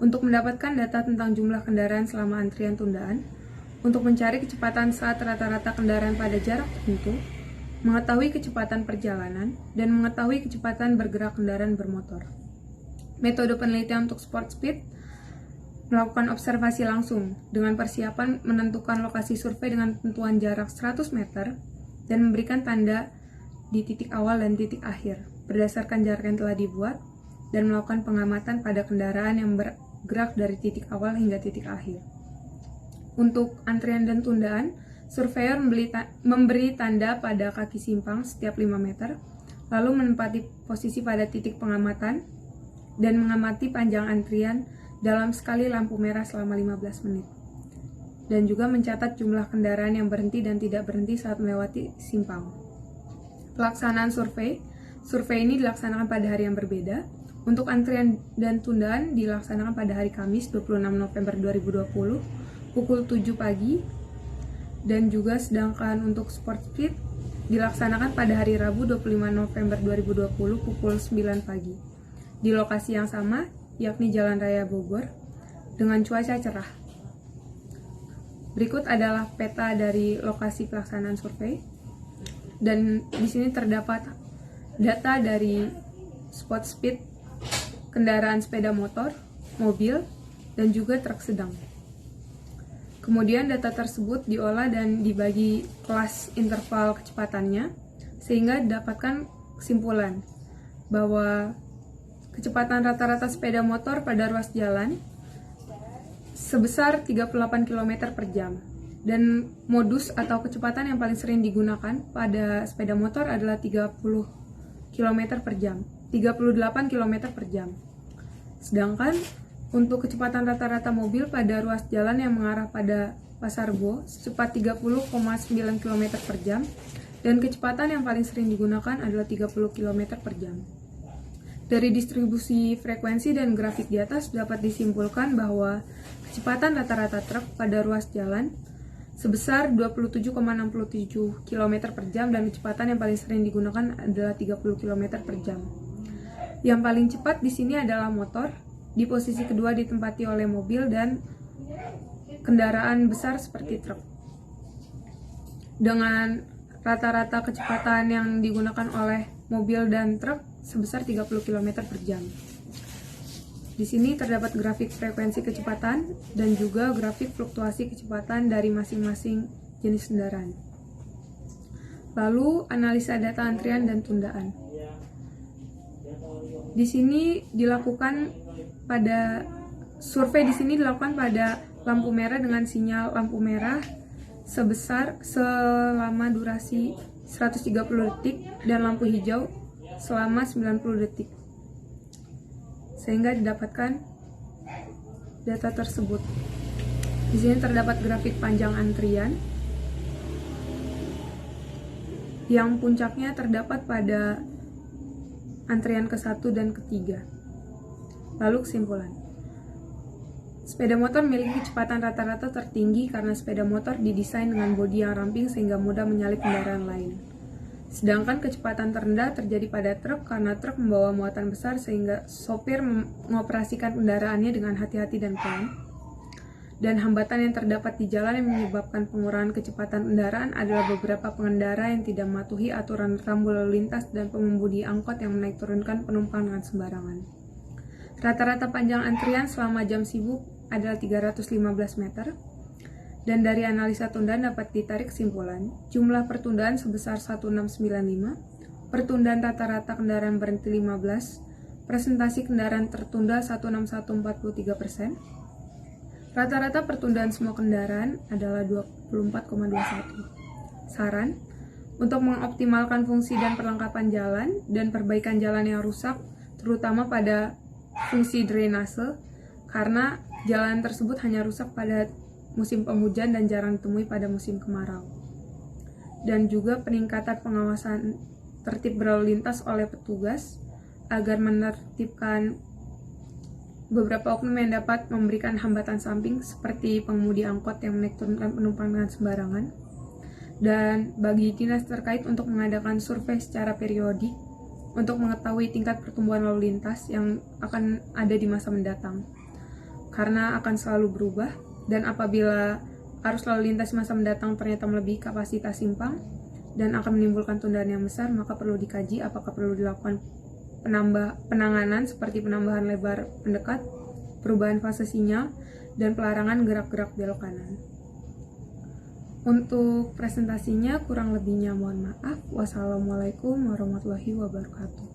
D: untuk mendapatkan data tentang jumlah kendaraan selama antrian tundaan, untuk mencari kecepatan saat rata-rata kendaraan pada jarak tertentu, mengetahui kecepatan perjalanan, dan mengetahui kecepatan bergerak kendaraan bermotor. Metode penelitian untuk sport speed: melakukan observasi langsung dengan persiapan menentukan lokasi survei dengan tentuan jarak 100 meter dan memberikan tanda di titik awal dan titik akhir berdasarkan jarak yang telah dibuat, dan melakukan pengamatan pada kendaraan yang bergerak dari titik awal hingga titik akhir. Untuk antrian dan tundaan, surveyor memberi tanda pada kaki simpang setiap 5 meter, lalu menempati posisi pada titik pengamatan dan mengamati panjang antrian dalam sekali lampu merah selama 15 menit. Dan juga mencatat jumlah kendaraan yang berhenti dan tidak berhenti saat melewati simpang. Pelaksanaan survei ini dilaksanakan pada hari yang berbeda. Untuk antrian dan tundaan dilaksanakan pada hari Kamis 26 November 2020 pukul 7 pagi, dan juga sedangkan untuk sport speed dilaksanakan pada hari Rabu 25 November 2020 pukul 9 pagi di lokasi yang sama, yakni Jalan Raya Bogor, dengan cuaca cerah. Berikut adalah peta dari lokasi pelaksanaan survei, dan di sini terdapat data dari spot speed kendaraan sepeda motor, mobil, dan juga truk sedang. Kemudian data tersebut diolah dan dibagi kelas interval kecepatannya, sehingga didapatkan kesimpulan bahwa kecepatan rata-rata sepeda motor pada ruas jalan sebesar 38 km per jam. Dan modus atau kecepatan yang paling sering digunakan pada sepeda motor adalah 38 km per jam. Sedangkan untuk kecepatan rata-rata mobil pada ruas jalan yang mengarah pada Pasar Bo secepat 30,9 km per jam, dan kecepatan yang paling sering digunakan adalah 30 km per jam. Dari distribusi frekuensi dan grafik di atas dapat disimpulkan bahwa kecepatan rata-rata truk pada ruas jalan sebesar 27,67 km per jam, dan kecepatan yang paling sering digunakan adalah 30 km per jam. Yang paling cepat di sini adalah motor, di posisi kedua ditempati oleh mobil dan kendaraan besar seperti truk. Dengan rata-rata kecepatan yang digunakan oleh mobil dan truk sebesar 30 km per jam. Di sini terdapat grafik frekuensi kecepatan dan juga grafik fluktuasi kecepatan dari masing-masing jenis kendaraan. Lalu analisa data antrian dan tundaan. Di sini dilakukan pada lampu merah dengan sinyal lampu merah selama durasi 130 detik dan lampu hijau selama 90 detik. Sehingga didapatkan data tersebut. Di sini terdapat grafik panjang antrian yang puncaknya terdapat pada antrian ke-1 dan ke-3. Lalu kesimpulan. Sepeda motor memiliki kecepatan rata-rata tertinggi karena sepeda motor didesain dengan bodi yang ramping sehingga mudah menyalip kendaraan lain. Sedangkan kecepatan terendah terjadi pada truk karena truk membawa muatan besar sehingga sopir mengoperasikan kendaraannya dengan hati-hati dan pelan. Dan hambatan yang terdapat di jalan yang menyebabkan pengurangan kecepatan kendaraan adalah beberapa pengendara yang tidak mematuhi aturan rambu lalu lintas dan pengemudi angkot yang menaik turunkan penumpang dengan sembarangan. Rata-rata panjang antrian selama jam sibuk adalah 315 meter. Dan dari analisa tundaan dapat ditarik kesimpulan, jumlah pertundaan sebesar 1695, pertundaan rata-rata kendaraan berhenti 15, presentasi kendaraan tertunda 161,43%, rata-rata pertundaan semua kendaraan adalah 24,21. Saran, untuk mengoptimalkan fungsi dan perlengkapan jalan dan perbaikan jalan yang rusak, terutama pada fungsi drainase, karena jalan tersebut hanya rusak pada musim penghujan dan jarang ditemui pada musim kemarau. Dan juga peningkatan pengawasan tertib berlalu lintas oleh petugas agar menertibkan beberapa oknum yang dapat memberikan hambatan samping seperti pengemudi angkot yang menaik turunkan penumpang dengan sembarangan. Dan bagi dinas terkait untuk mengadakan survei secara periodik untuk mengetahui tingkat pertumbuhan lalu lintas yang akan ada di masa mendatang, karena akan selalu berubah. Dan apabila arus lalu lintas masa mendatang ternyata melebihi kapasitas simpang dan akan menimbulkan tundaan yang besar, maka perlu dikaji apakah perlu dilakukan penanganan seperti penambahan lebar pendekat, perubahan fase sinyal, dan pelarangan gerak-gerak belok kanan. Untuk presentasinya kurang lebihnya mohon maaf. Wassalamualaikum warahmatullahi wabarakatuh.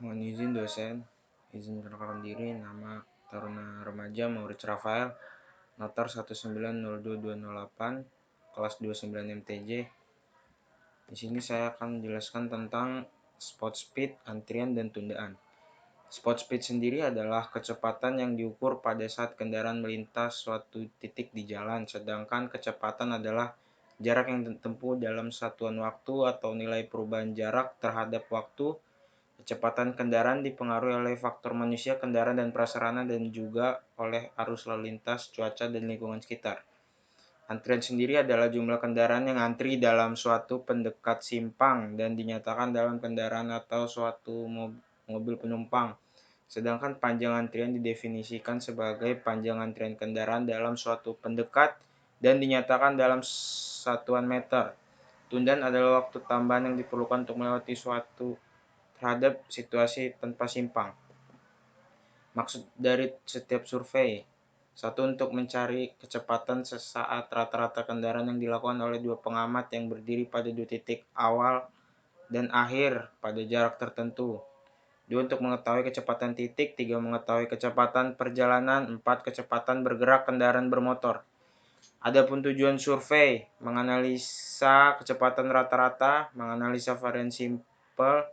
E: Mohon izin dosen, izin perkenalkan diri, nama Taruna Remaja Maurits Rafael, notar 1902208, kelas 29 MTJ. Di sini saya akan menjelaskan tentang spot speed, antrian, dan tundaan. Spot speed sendiri adalah kecepatan yang diukur pada saat kendaraan melintas suatu titik di jalan, sedangkan kecepatan adalah jarak yang ditempuh dalam satuan waktu atau nilai perubahan jarak terhadap waktu. Kecepatan kendaraan dipengaruhi oleh faktor manusia, kendaraan, dan prasarana, dan juga oleh arus lalu lintas, cuaca, dan lingkungan sekitar. Antrian sendiri adalah jumlah kendaraan yang antri dalam suatu pendekat simpang dan dinyatakan dalam kendaraan atau suatu mobil penumpang. Sedangkan panjang antrian didefinisikan sebagai panjang antrian kendaraan dalam suatu pendekat dan dinyatakan dalam satuan meter. Tundaan adalah waktu tambahan yang diperlukan untuk melewati suatu terhadap situasi tanpa simpang. Maksud dari setiap survei: satu, untuk mencari kecepatan sesaat rata-rata kendaraan yang dilakukan oleh dua pengamat yang berdiri pada dua titik awal dan akhir pada jarak tertentu. 2. Untuk mengetahui kecepatan titik. 3. Mengetahui kecepatan perjalanan. 4. Kecepatan bergerak kendaraan bermotor. Adapun tujuan survei: menganalisa kecepatan rata-rata, menganalisa varian simpel,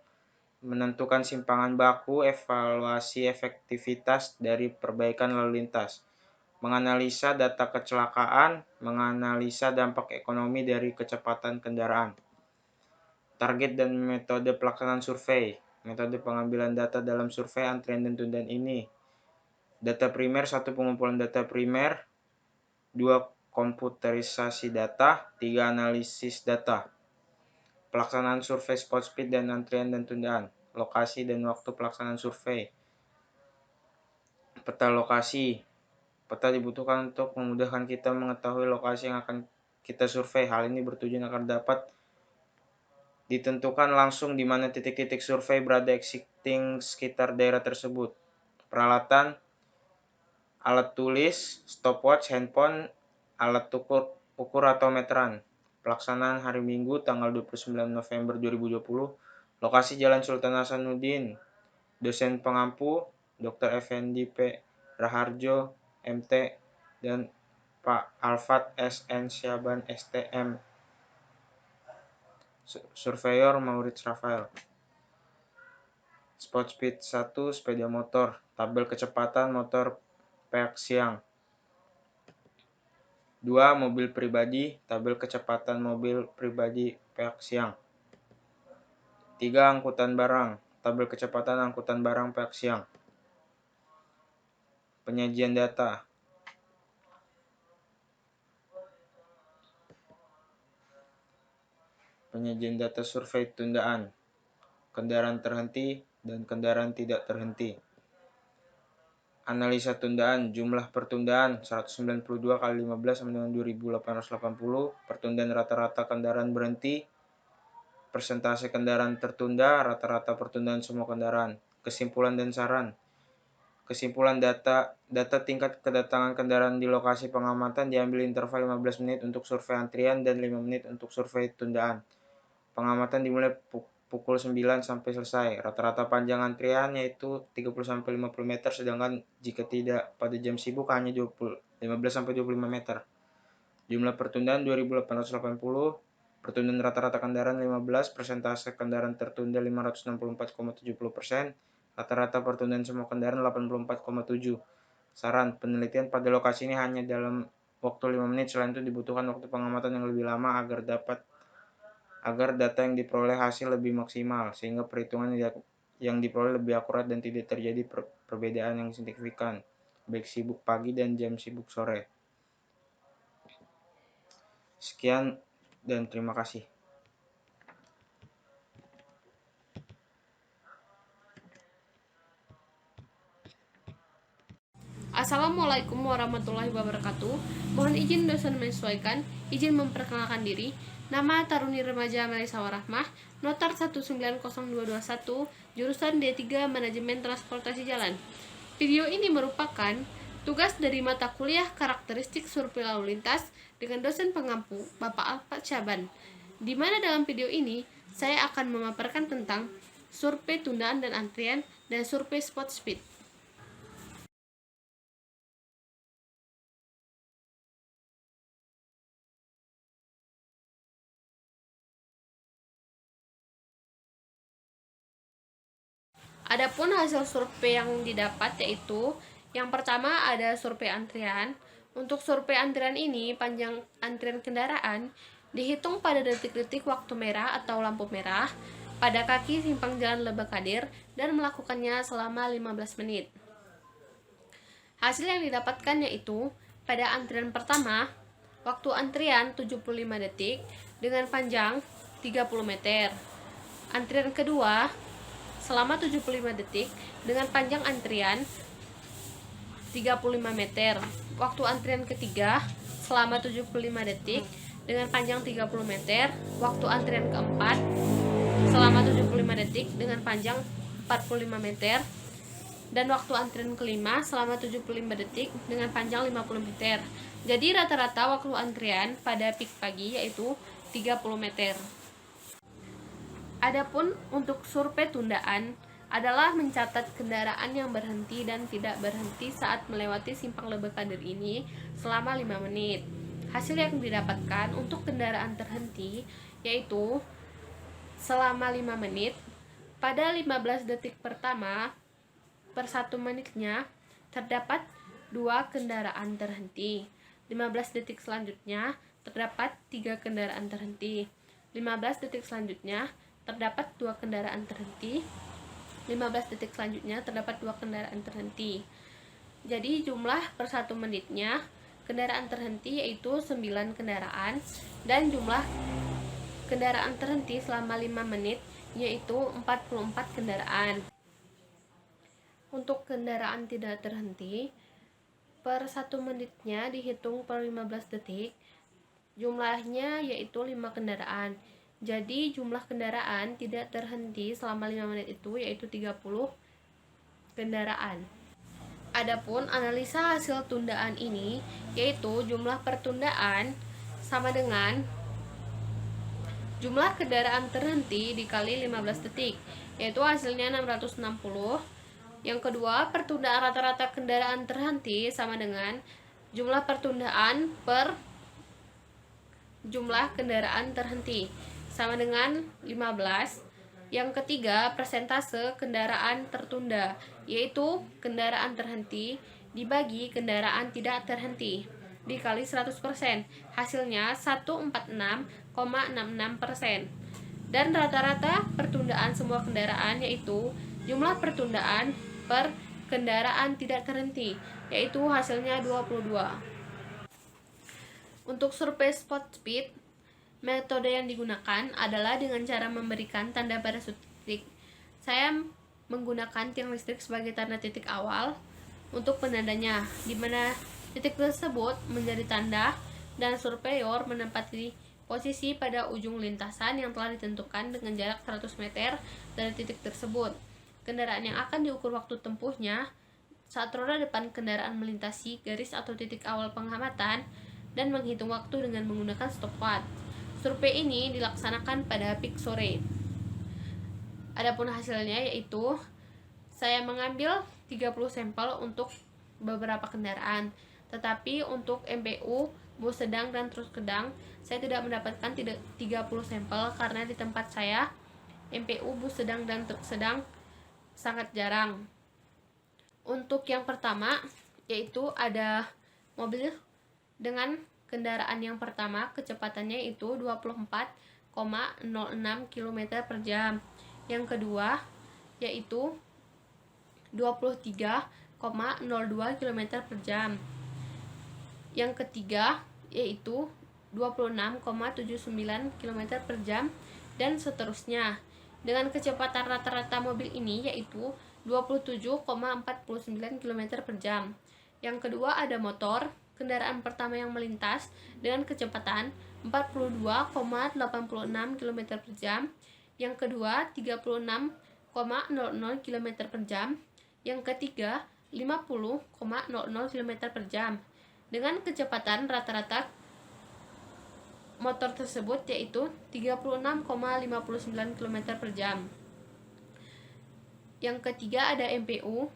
E: menentukan simpangan baku, evaluasi efektivitas dari perbaikan lalu lintas, menganalisa data kecelakaan, menganalisa dampak ekonomi dari kecepatan kendaraan. Target dan metode pelaksanaan survei. Metode pengambilan data dalam survei antrian dan tundaan ini: data primer. 1. Pengumpulan data primer. 2. Komputerisasi data. 3. Analisis data. Pelaksanaan survei spot speed dan antrian dan tundaan. Lokasi dan waktu pelaksanaan survei. Peta lokasi. Peta dibutuhkan untuk memudahkan kita mengetahui lokasi yang akan kita survei. Hal ini bertujuan agar dapat ditentukan langsung di mana titik-titik survei berada existing sekitar daerah tersebut. Peralatan: alat tulis, stopwatch, handphone, alat ukur atau meteran. Pelaksanaan hari Minggu tanggal 29 November 2020. Lokasi Jalan Sultan Hasanuddin. Dosen pengampu Dr. Effendi P. Raharjo, MT, dan Pak Alfat SN Syaban STM. Surveyor Maurits Rafael. Spot speed 1. Sepeda motor. Tabel kecepatan motor pihak siang. 2. Mobil pribadi. Tabel kecepatan mobil pribadi pihak siang. 3. Angkutan barang. Tabel kecepatan angkutan barang pihak siang. Penyajian data. Penyajian data survei tundaan. Kendaraan terhenti dan kendaraan tidak terhenti. Analisa tundaan. Jumlah pertundaan 192 kali 15 sama dengan 2880. Pertundaan rata-rata kendaraan berhenti. Persentase kendaraan tertunda. Rata-rata pertundaan semua kendaraan. Kesimpulan dan saran. Kesimpulan: data tingkat kedatangan kendaraan di lokasi pengamatan diambil interval 15 menit untuk survei antrian dan 5 menit untuk survei tundaan. Pengamatan dimulai pukul 9 sampai selesai. Rata-rata panjang antrian yaitu 30-50 meter, sedangkan jika tidak pada jam sibuk hanya 15-25 meter. Jumlah pertundaan 2880. Pertundaan rata-rata kendaraan 15. Persentase kendaraan tertunda 564,70%. Rata-rata pertundaan semua kendaraan 84,7. Saran: penelitian pada lokasi ini hanya dalam waktu 5 menit. Selain itu dibutuhkan waktu pengamatan yang lebih lama agar data yang diperoleh hasil lebih maksimal, sehingga perhitungan yang diperoleh lebih akurat dan tidak terjadi perbedaan yang signifikan, baik sibuk pagi dan jam sibuk sore. Sekian dan terima kasih.
F: Assalamualaikum warahmatullahi wabarakatuh. Mohon izin dosen menyesuaikan, izin memperkenalkan diri. Nama Taruni Remaja Melisa Warahmah, Notar 1900221, jurusan D3 Manajemen Transportasi Jalan. Video ini merupakan tugas dari mata kuliah Karakteristik Survei Lalu Lintas dengan dosen pengampu Bapak Alfat Syaban. Di mana dalam video ini saya akan memaparkan tentang survei tundaan dan antrian dan survei spot speed. Adapun hasil survei yang didapat yaitu yang pertama ada survei antrian. Untuk survei antrian ini, panjang antrian kendaraan dihitung pada detik-detik waktu merah atau lampu merah pada kaki simpang jalan Lebak-Kadir dan melakukannya selama 15 menit. Hasil yang didapatkan yaitu pada antrian pertama, waktu antrian 75 detik dengan panjang 30 meter. Antrian kedua selama 75 detik dengan panjang antrian 35 meter. Waktu antrian ketiga selama 75 detik dengan panjang 30 meter. Waktu antrian keempat selama 75 detik dengan panjang 45 meter. Dan waktu antrian kelima selama 75 detik dengan panjang 50 meter. Jadi rata-rata waktu antrian pada peak pagi yaitu 30 meter. Adapun untuk survei tundaan adalah mencatat kendaraan yang berhenti dan tidak berhenti saat melewati simpang Lebak-Kadir ini selama 5 menit. Hasil yang didapatkan untuk kendaraan terhenti yaitu selama 5 menit pada 15 detik pertama per 1 menitnya terdapat 2 kendaraan terhenti. 15 detik selanjutnya terdapat 3 kendaraan terhenti. 15 detik selanjutnya terdapat 2 kendaraan terhenti. 15 detik selanjutnya terdapat 2 kendaraan terhenti. Jadi jumlah per 1 menitnya kendaraan terhenti yaitu 9 kendaraan dan jumlah kendaraan terhenti selama 5 menit yaitu 44 kendaraan. Untuk kendaraan tidak terhenti per 1 menitnya dihitung per 15 detik jumlahnya yaitu 5 kendaraan. Jadi jumlah kendaraan tidak terhenti selama 5 menit itu yaitu 30 kendaraan. Adapun analisa hasil tundaan ini yaitu jumlah pertundaan sama dengan jumlah kendaraan terhenti dikali 15 detik yaitu hasilnya 660. Yang kedua, pertundaan rata-rata kendaraan terhenti sama dengan jumlah pertundaan per jumlah kendaraan terhenti sama dengan 15. Yang ketiga, persentase kendaraan tertunda, yaitu kendaraan terhenti dibagi kendaraan tidak terhenti dikali 100%. Hasilnya 146,66%. Dan rata-rata pertundaan semua kendaraan yaitu jumlah pertundaan per kendaraan tidak terhenti, yaitu hasilnya 22. Untuk survei spot speed, metode yang digunakan adalah dengan cara memberikan tanda pada titik. Saya menggunakan tiang listrik sebagai tanda titik awal untuk penandanya, di mana titik tersebut menjadi tanda dan surveyor menempati posisi pada ujung lintasan yang telah ditentukan dengan jarak 100 meter dari titik tersebut. Kendaraan yang akan diukur waktu tempuhnya saat roda depan kendaraan melintasi garis atau titik awal pengamatan dan menghitung waktu dengan menggunakan stopwatch. Survei ini dilaksanakan pada peak sore. Adapun hasilnya yaitu saya mengambil 30 sampel untuk beberapa kendaraan, tetapi untuk MPU, bus sedang dan truk sedang saya tidak mendapatkan 30 sampel karena di tempat saya MPU, bus sedang dan truk sedang sangat jarang. Untuk yang pertama yaitu ada mobil dengan kendaraan yang pertama kecepatannya itu 24,06 km per jam. Yang kedua yaitu 23,02 km per jam. Yang ketiga yaitu 26,79 km per jam dan seterusnya. Dengan kecepatan rata-rata mobil ini yaitu 27,49 km per jam. Yang kedua ada motor, kendaraan pertama yang melintas dengan kecepatan 42,86 km per jam. Yang kedua 36,00 km per jam. Yang ketiga 50,00 km per jam. Dengan kecepatan rata-rata motor tersebut yaitu 36,59 km per jam. Yang ketiga ada MPU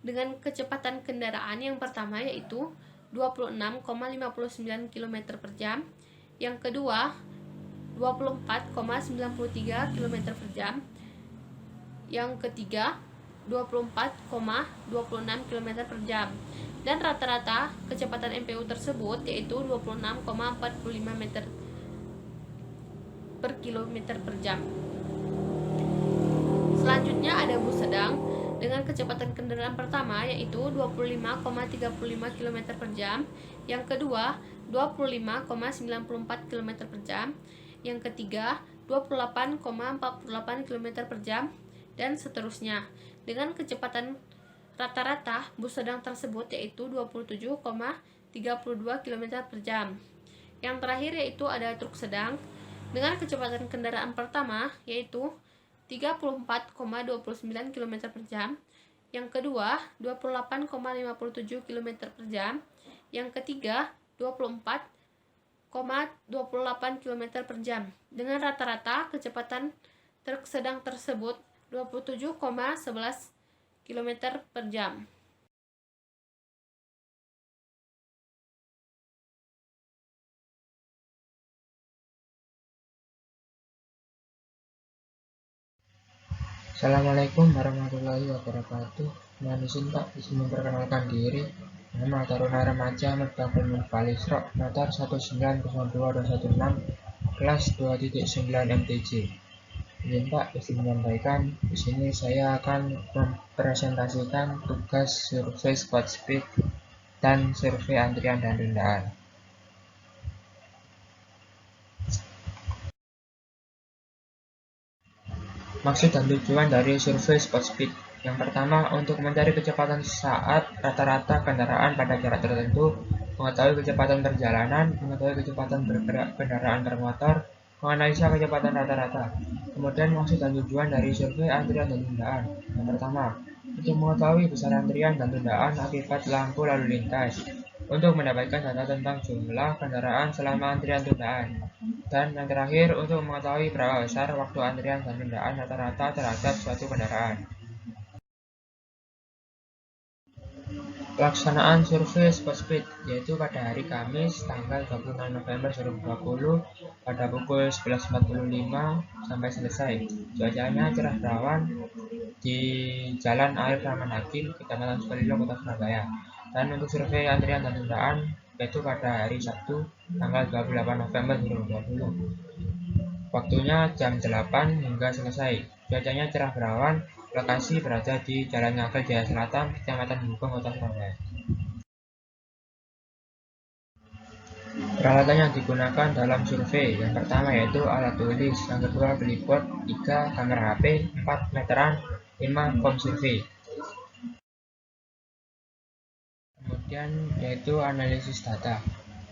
F: dengan kecepatan kendaraan yang pertama yaitu 26,59 km per jam. Yang kedua 24,93 km per jam. Yang ketiga 24,26 km per jam. Dan rata-rata kecepatan MPU tersebut yaitu 26,45 meter per kilometer per jam. Selanjutnya ada bus sedang dengan kecepatan kendaraan pertama yaitu 25,35 km per jam. Yang kedua 25,94 km per jam. Yang ketiga 28,48 km per jam, dan seterusnya. Dengan kecepatan rata-rata bus sedang tersebut yaitu 27,32 km per jam. Yang terakhir yaitu ada truk sedang dengan kecepatan kendaraan pertama yaitu 34,29 km per jam. Yang kedua 28,57 km per jam. Yang ketiga 24,28 km per jam. Dengan rata-rata kecepatan truk sedang tersebut 27,11 km per jam.
G: Assalamualaikum warahmatullahi wabarakatuh. Mohon izin Pak, izin memperkenalkan diri. Nama Taruna Remaja Miftahul Munfal Isra, notar 1902216, kelas 2.9 MTJ. Izin Pak, izin menyampaikan, di sini saya akan mempresentasikan tugas survei spot speed dan survei antrian dan tundaan. Maksud dan tujuan dari survei spot speed. Yang pertama, untuk mencari kecepatan saat rata-rata kendaraan pada jarak tertentu, mengetahui kecepatan perjalanan, mengetahui kecepatan bergerak kendaraan bermotor, menganalisa kecepatan rata-rata. Kemudian maksud dan tujuan dari survei antrian dan tundaan. Yang pertama, untuk mengetahui besar antrian dan tundaan akibat lampu lalu lintas, untuk mendapatkan data tentang jumlah kendaraan selama antrian tundaan. Dan yang terakhir, untuk mengetahui berapa besar waktu antrian dan tundaan rata-rata terhadap suatu kendaraan. Pelaksanaan survei spot speed yaitu pada hari Kamis tanggal 26 November 2020 pada pukul 11.45 sampai selesai. Cuacanya cerah berawan di Jalan Air Rahman Hakim, Kecamatan Sukolilo, Kota Surabaya. Dan untuk survei antrian dan tundaan yaitu pada hari Sabtu tanggal 28 November 2020. Waktunya jam 8 hingga selesai. Cuacanya cerah berawan. Lokasi berada di Jalan Ngagel Jaya Selatan, Kecamatan Gubeng, Kota Surabaya. Peralatan yang digunakan dalam survei, yang pertama yaitu alat tulis, yang kedua billboard, 3 kamera HP, 4 meteran, 5 form survei. Kemudian yaitu analisis data.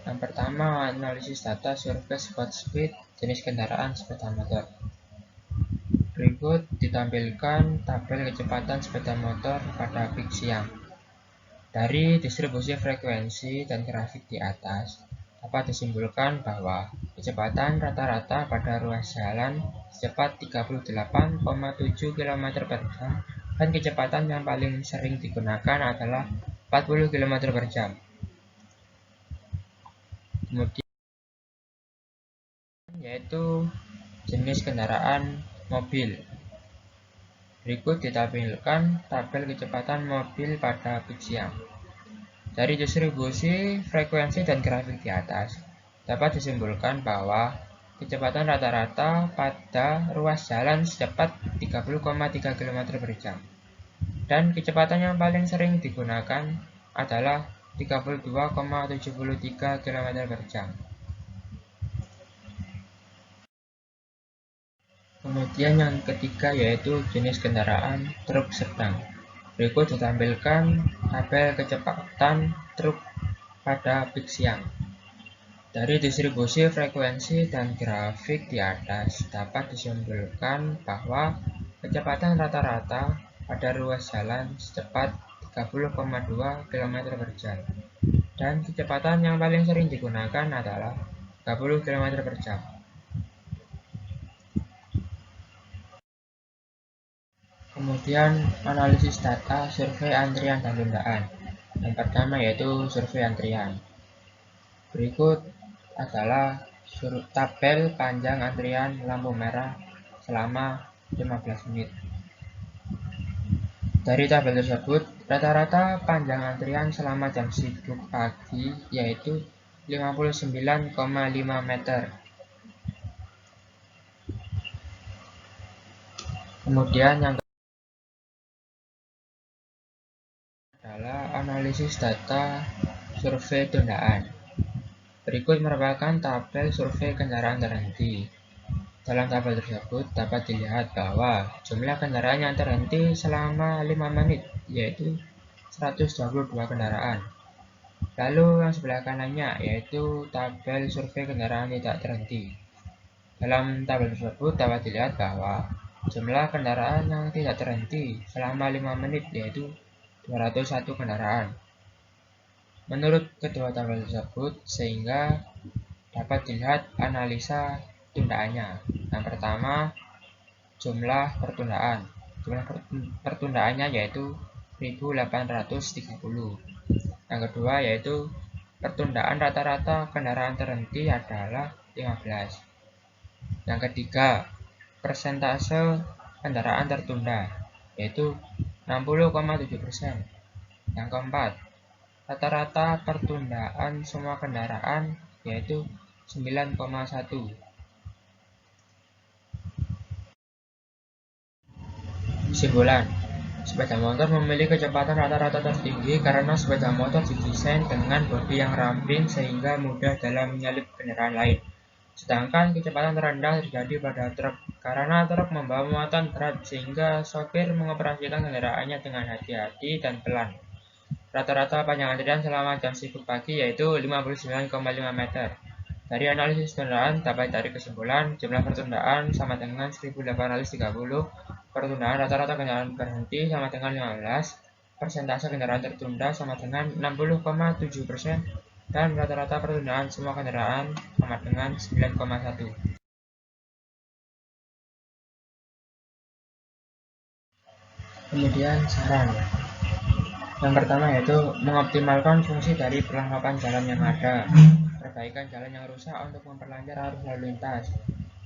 G: Yang pertama analisis data survei spot speed jenis kendaraan sepeda motor. Berikut ditampilkan tabel kecepatan sepeda motor pada peak siang. Dari distribusi frekuensi dan grafik di atas, dapat disimpulkan bahwa kecepatan rata-rata pada ruas jalan secepat 38,7 km per jam dan kecepatan yang paling sering digunakan adalah 40 km per jam. Kemudian yaitu jenis kendaraan mobil. Berikut ditampilkan tabel kecepatan mobil pada peak siang. Dari distribusi frekuensi dan grafik di atas, dapat disimpulkan bahwa kecepatan rata-rata pada ruas jalan secepat 30,3 km per jam. Dan kecepatan yang paling sering digunakan adalah 32,73 km per jam. Kemudian yang ketiga yaitu jenis kendaraan truk sedang. Berikut ditampilkan tabel kecepatan truk pada peak siang. Dari distribusi frekuensi dan grafik di atas dapat disimpulkan bahwa kecepatan rata-rata pada ruas jalan secepat 30,2 km per jam dan kecepatan yang paling sering digunakan adalah 30 km per jam. Kemudian analisis data survei antrian dan tundaan. Yang pertama yaitu survei antrian. Berikut adalah tabel panjang antrian lampu merah selama 15 menit. Dari tabel tersebut, rata-rata panjang antrian selama jam sibuk pagi yaitu 59,5 meter. Kemudian yang adalah analisis data survei tundaan. Berikut merupakan tabel survei kendaraan terhenti. Dalam tabel tersebut dapat dilihat bahwa jumlah kendaraan yang terhenti selama 5 menit yaitu 122 kendaraan. Lalu yang sebelah kanannya yaitu tabel survei kendaraan tidak terhenti. Dalam tabel tersebut dapat dilihat bahwa jumlah kendaraan yang tidak terhenti selama 5 menit yaitu 201 kendaraan. Menurut kedua tabel tersebut, sehingga dapat dilihat analisa tundaannya. Yang pertama, jumlah pertundaan. Jumlah pertundaannya yaitu 1830. Yang kedua yaitu pertundaan rata-rata kendaraan terhenti adalah 15. Yang ketiga, persentase kendaraan tertunda yaitu 60,7%. Yang keempat, rata-rata pertundaan semua kendaraan yaitu 9,1. Kesimpulan, sepeda motor memiliki kecepatan rata-rata tertinggi karena sepeda motor didesain dengan bodi yang ramping sehingga mudah dalam menyalip kendaraan lain. Sedangkan kecepatan terendah terjadi pada truk karena truk membawa muatan berat sehingga sopir mengoperasikan kendaraannya dengan hati-hati dan pelan. Rata-rata panjang antrian selama jam sibuk pagi yaitu 59,5 meter. Dari analisis tundaan dapat ditarik kesimpulan jumlah pertundaan sama dengan 1830, pertundaan rata-rata kendaraan berhenti sama dengan 15, persentase kendaraan tertunda sama dengan 60,7%, dan rata-rata pertundaan semua kendaraan sama dengan 9,1. Kemudian saran. Yang pertama yaitu mengoptimalkan fungsi dari perlengkapan jalan yang ada, perbaikan jalan yang rusak untuk memperlancar arus lalu lintas,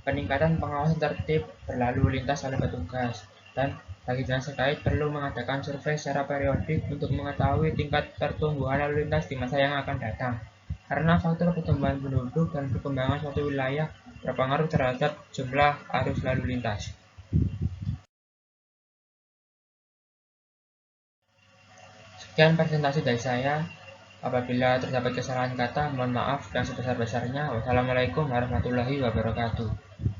G: peningkatan pengawasan tertib berlalu lintas oleh petugas, dan bagi dinas terkait perlu mengadakan survei secara periodik untuk mengetahui tingkat pertumbuhan lalu lintas di masa yang akan datang. Karena faktor pertumbuhan penduduk dan perkembangan suatu wilayah berpengaruh terhadap jumlah arus lalu lintas. Sekian presentasi dari saya. Apabila terdapat kesalahan kata, mohon maaf dan sebesar-besarnya. Wassalamualaikum warahmatullahi wabarakatuh.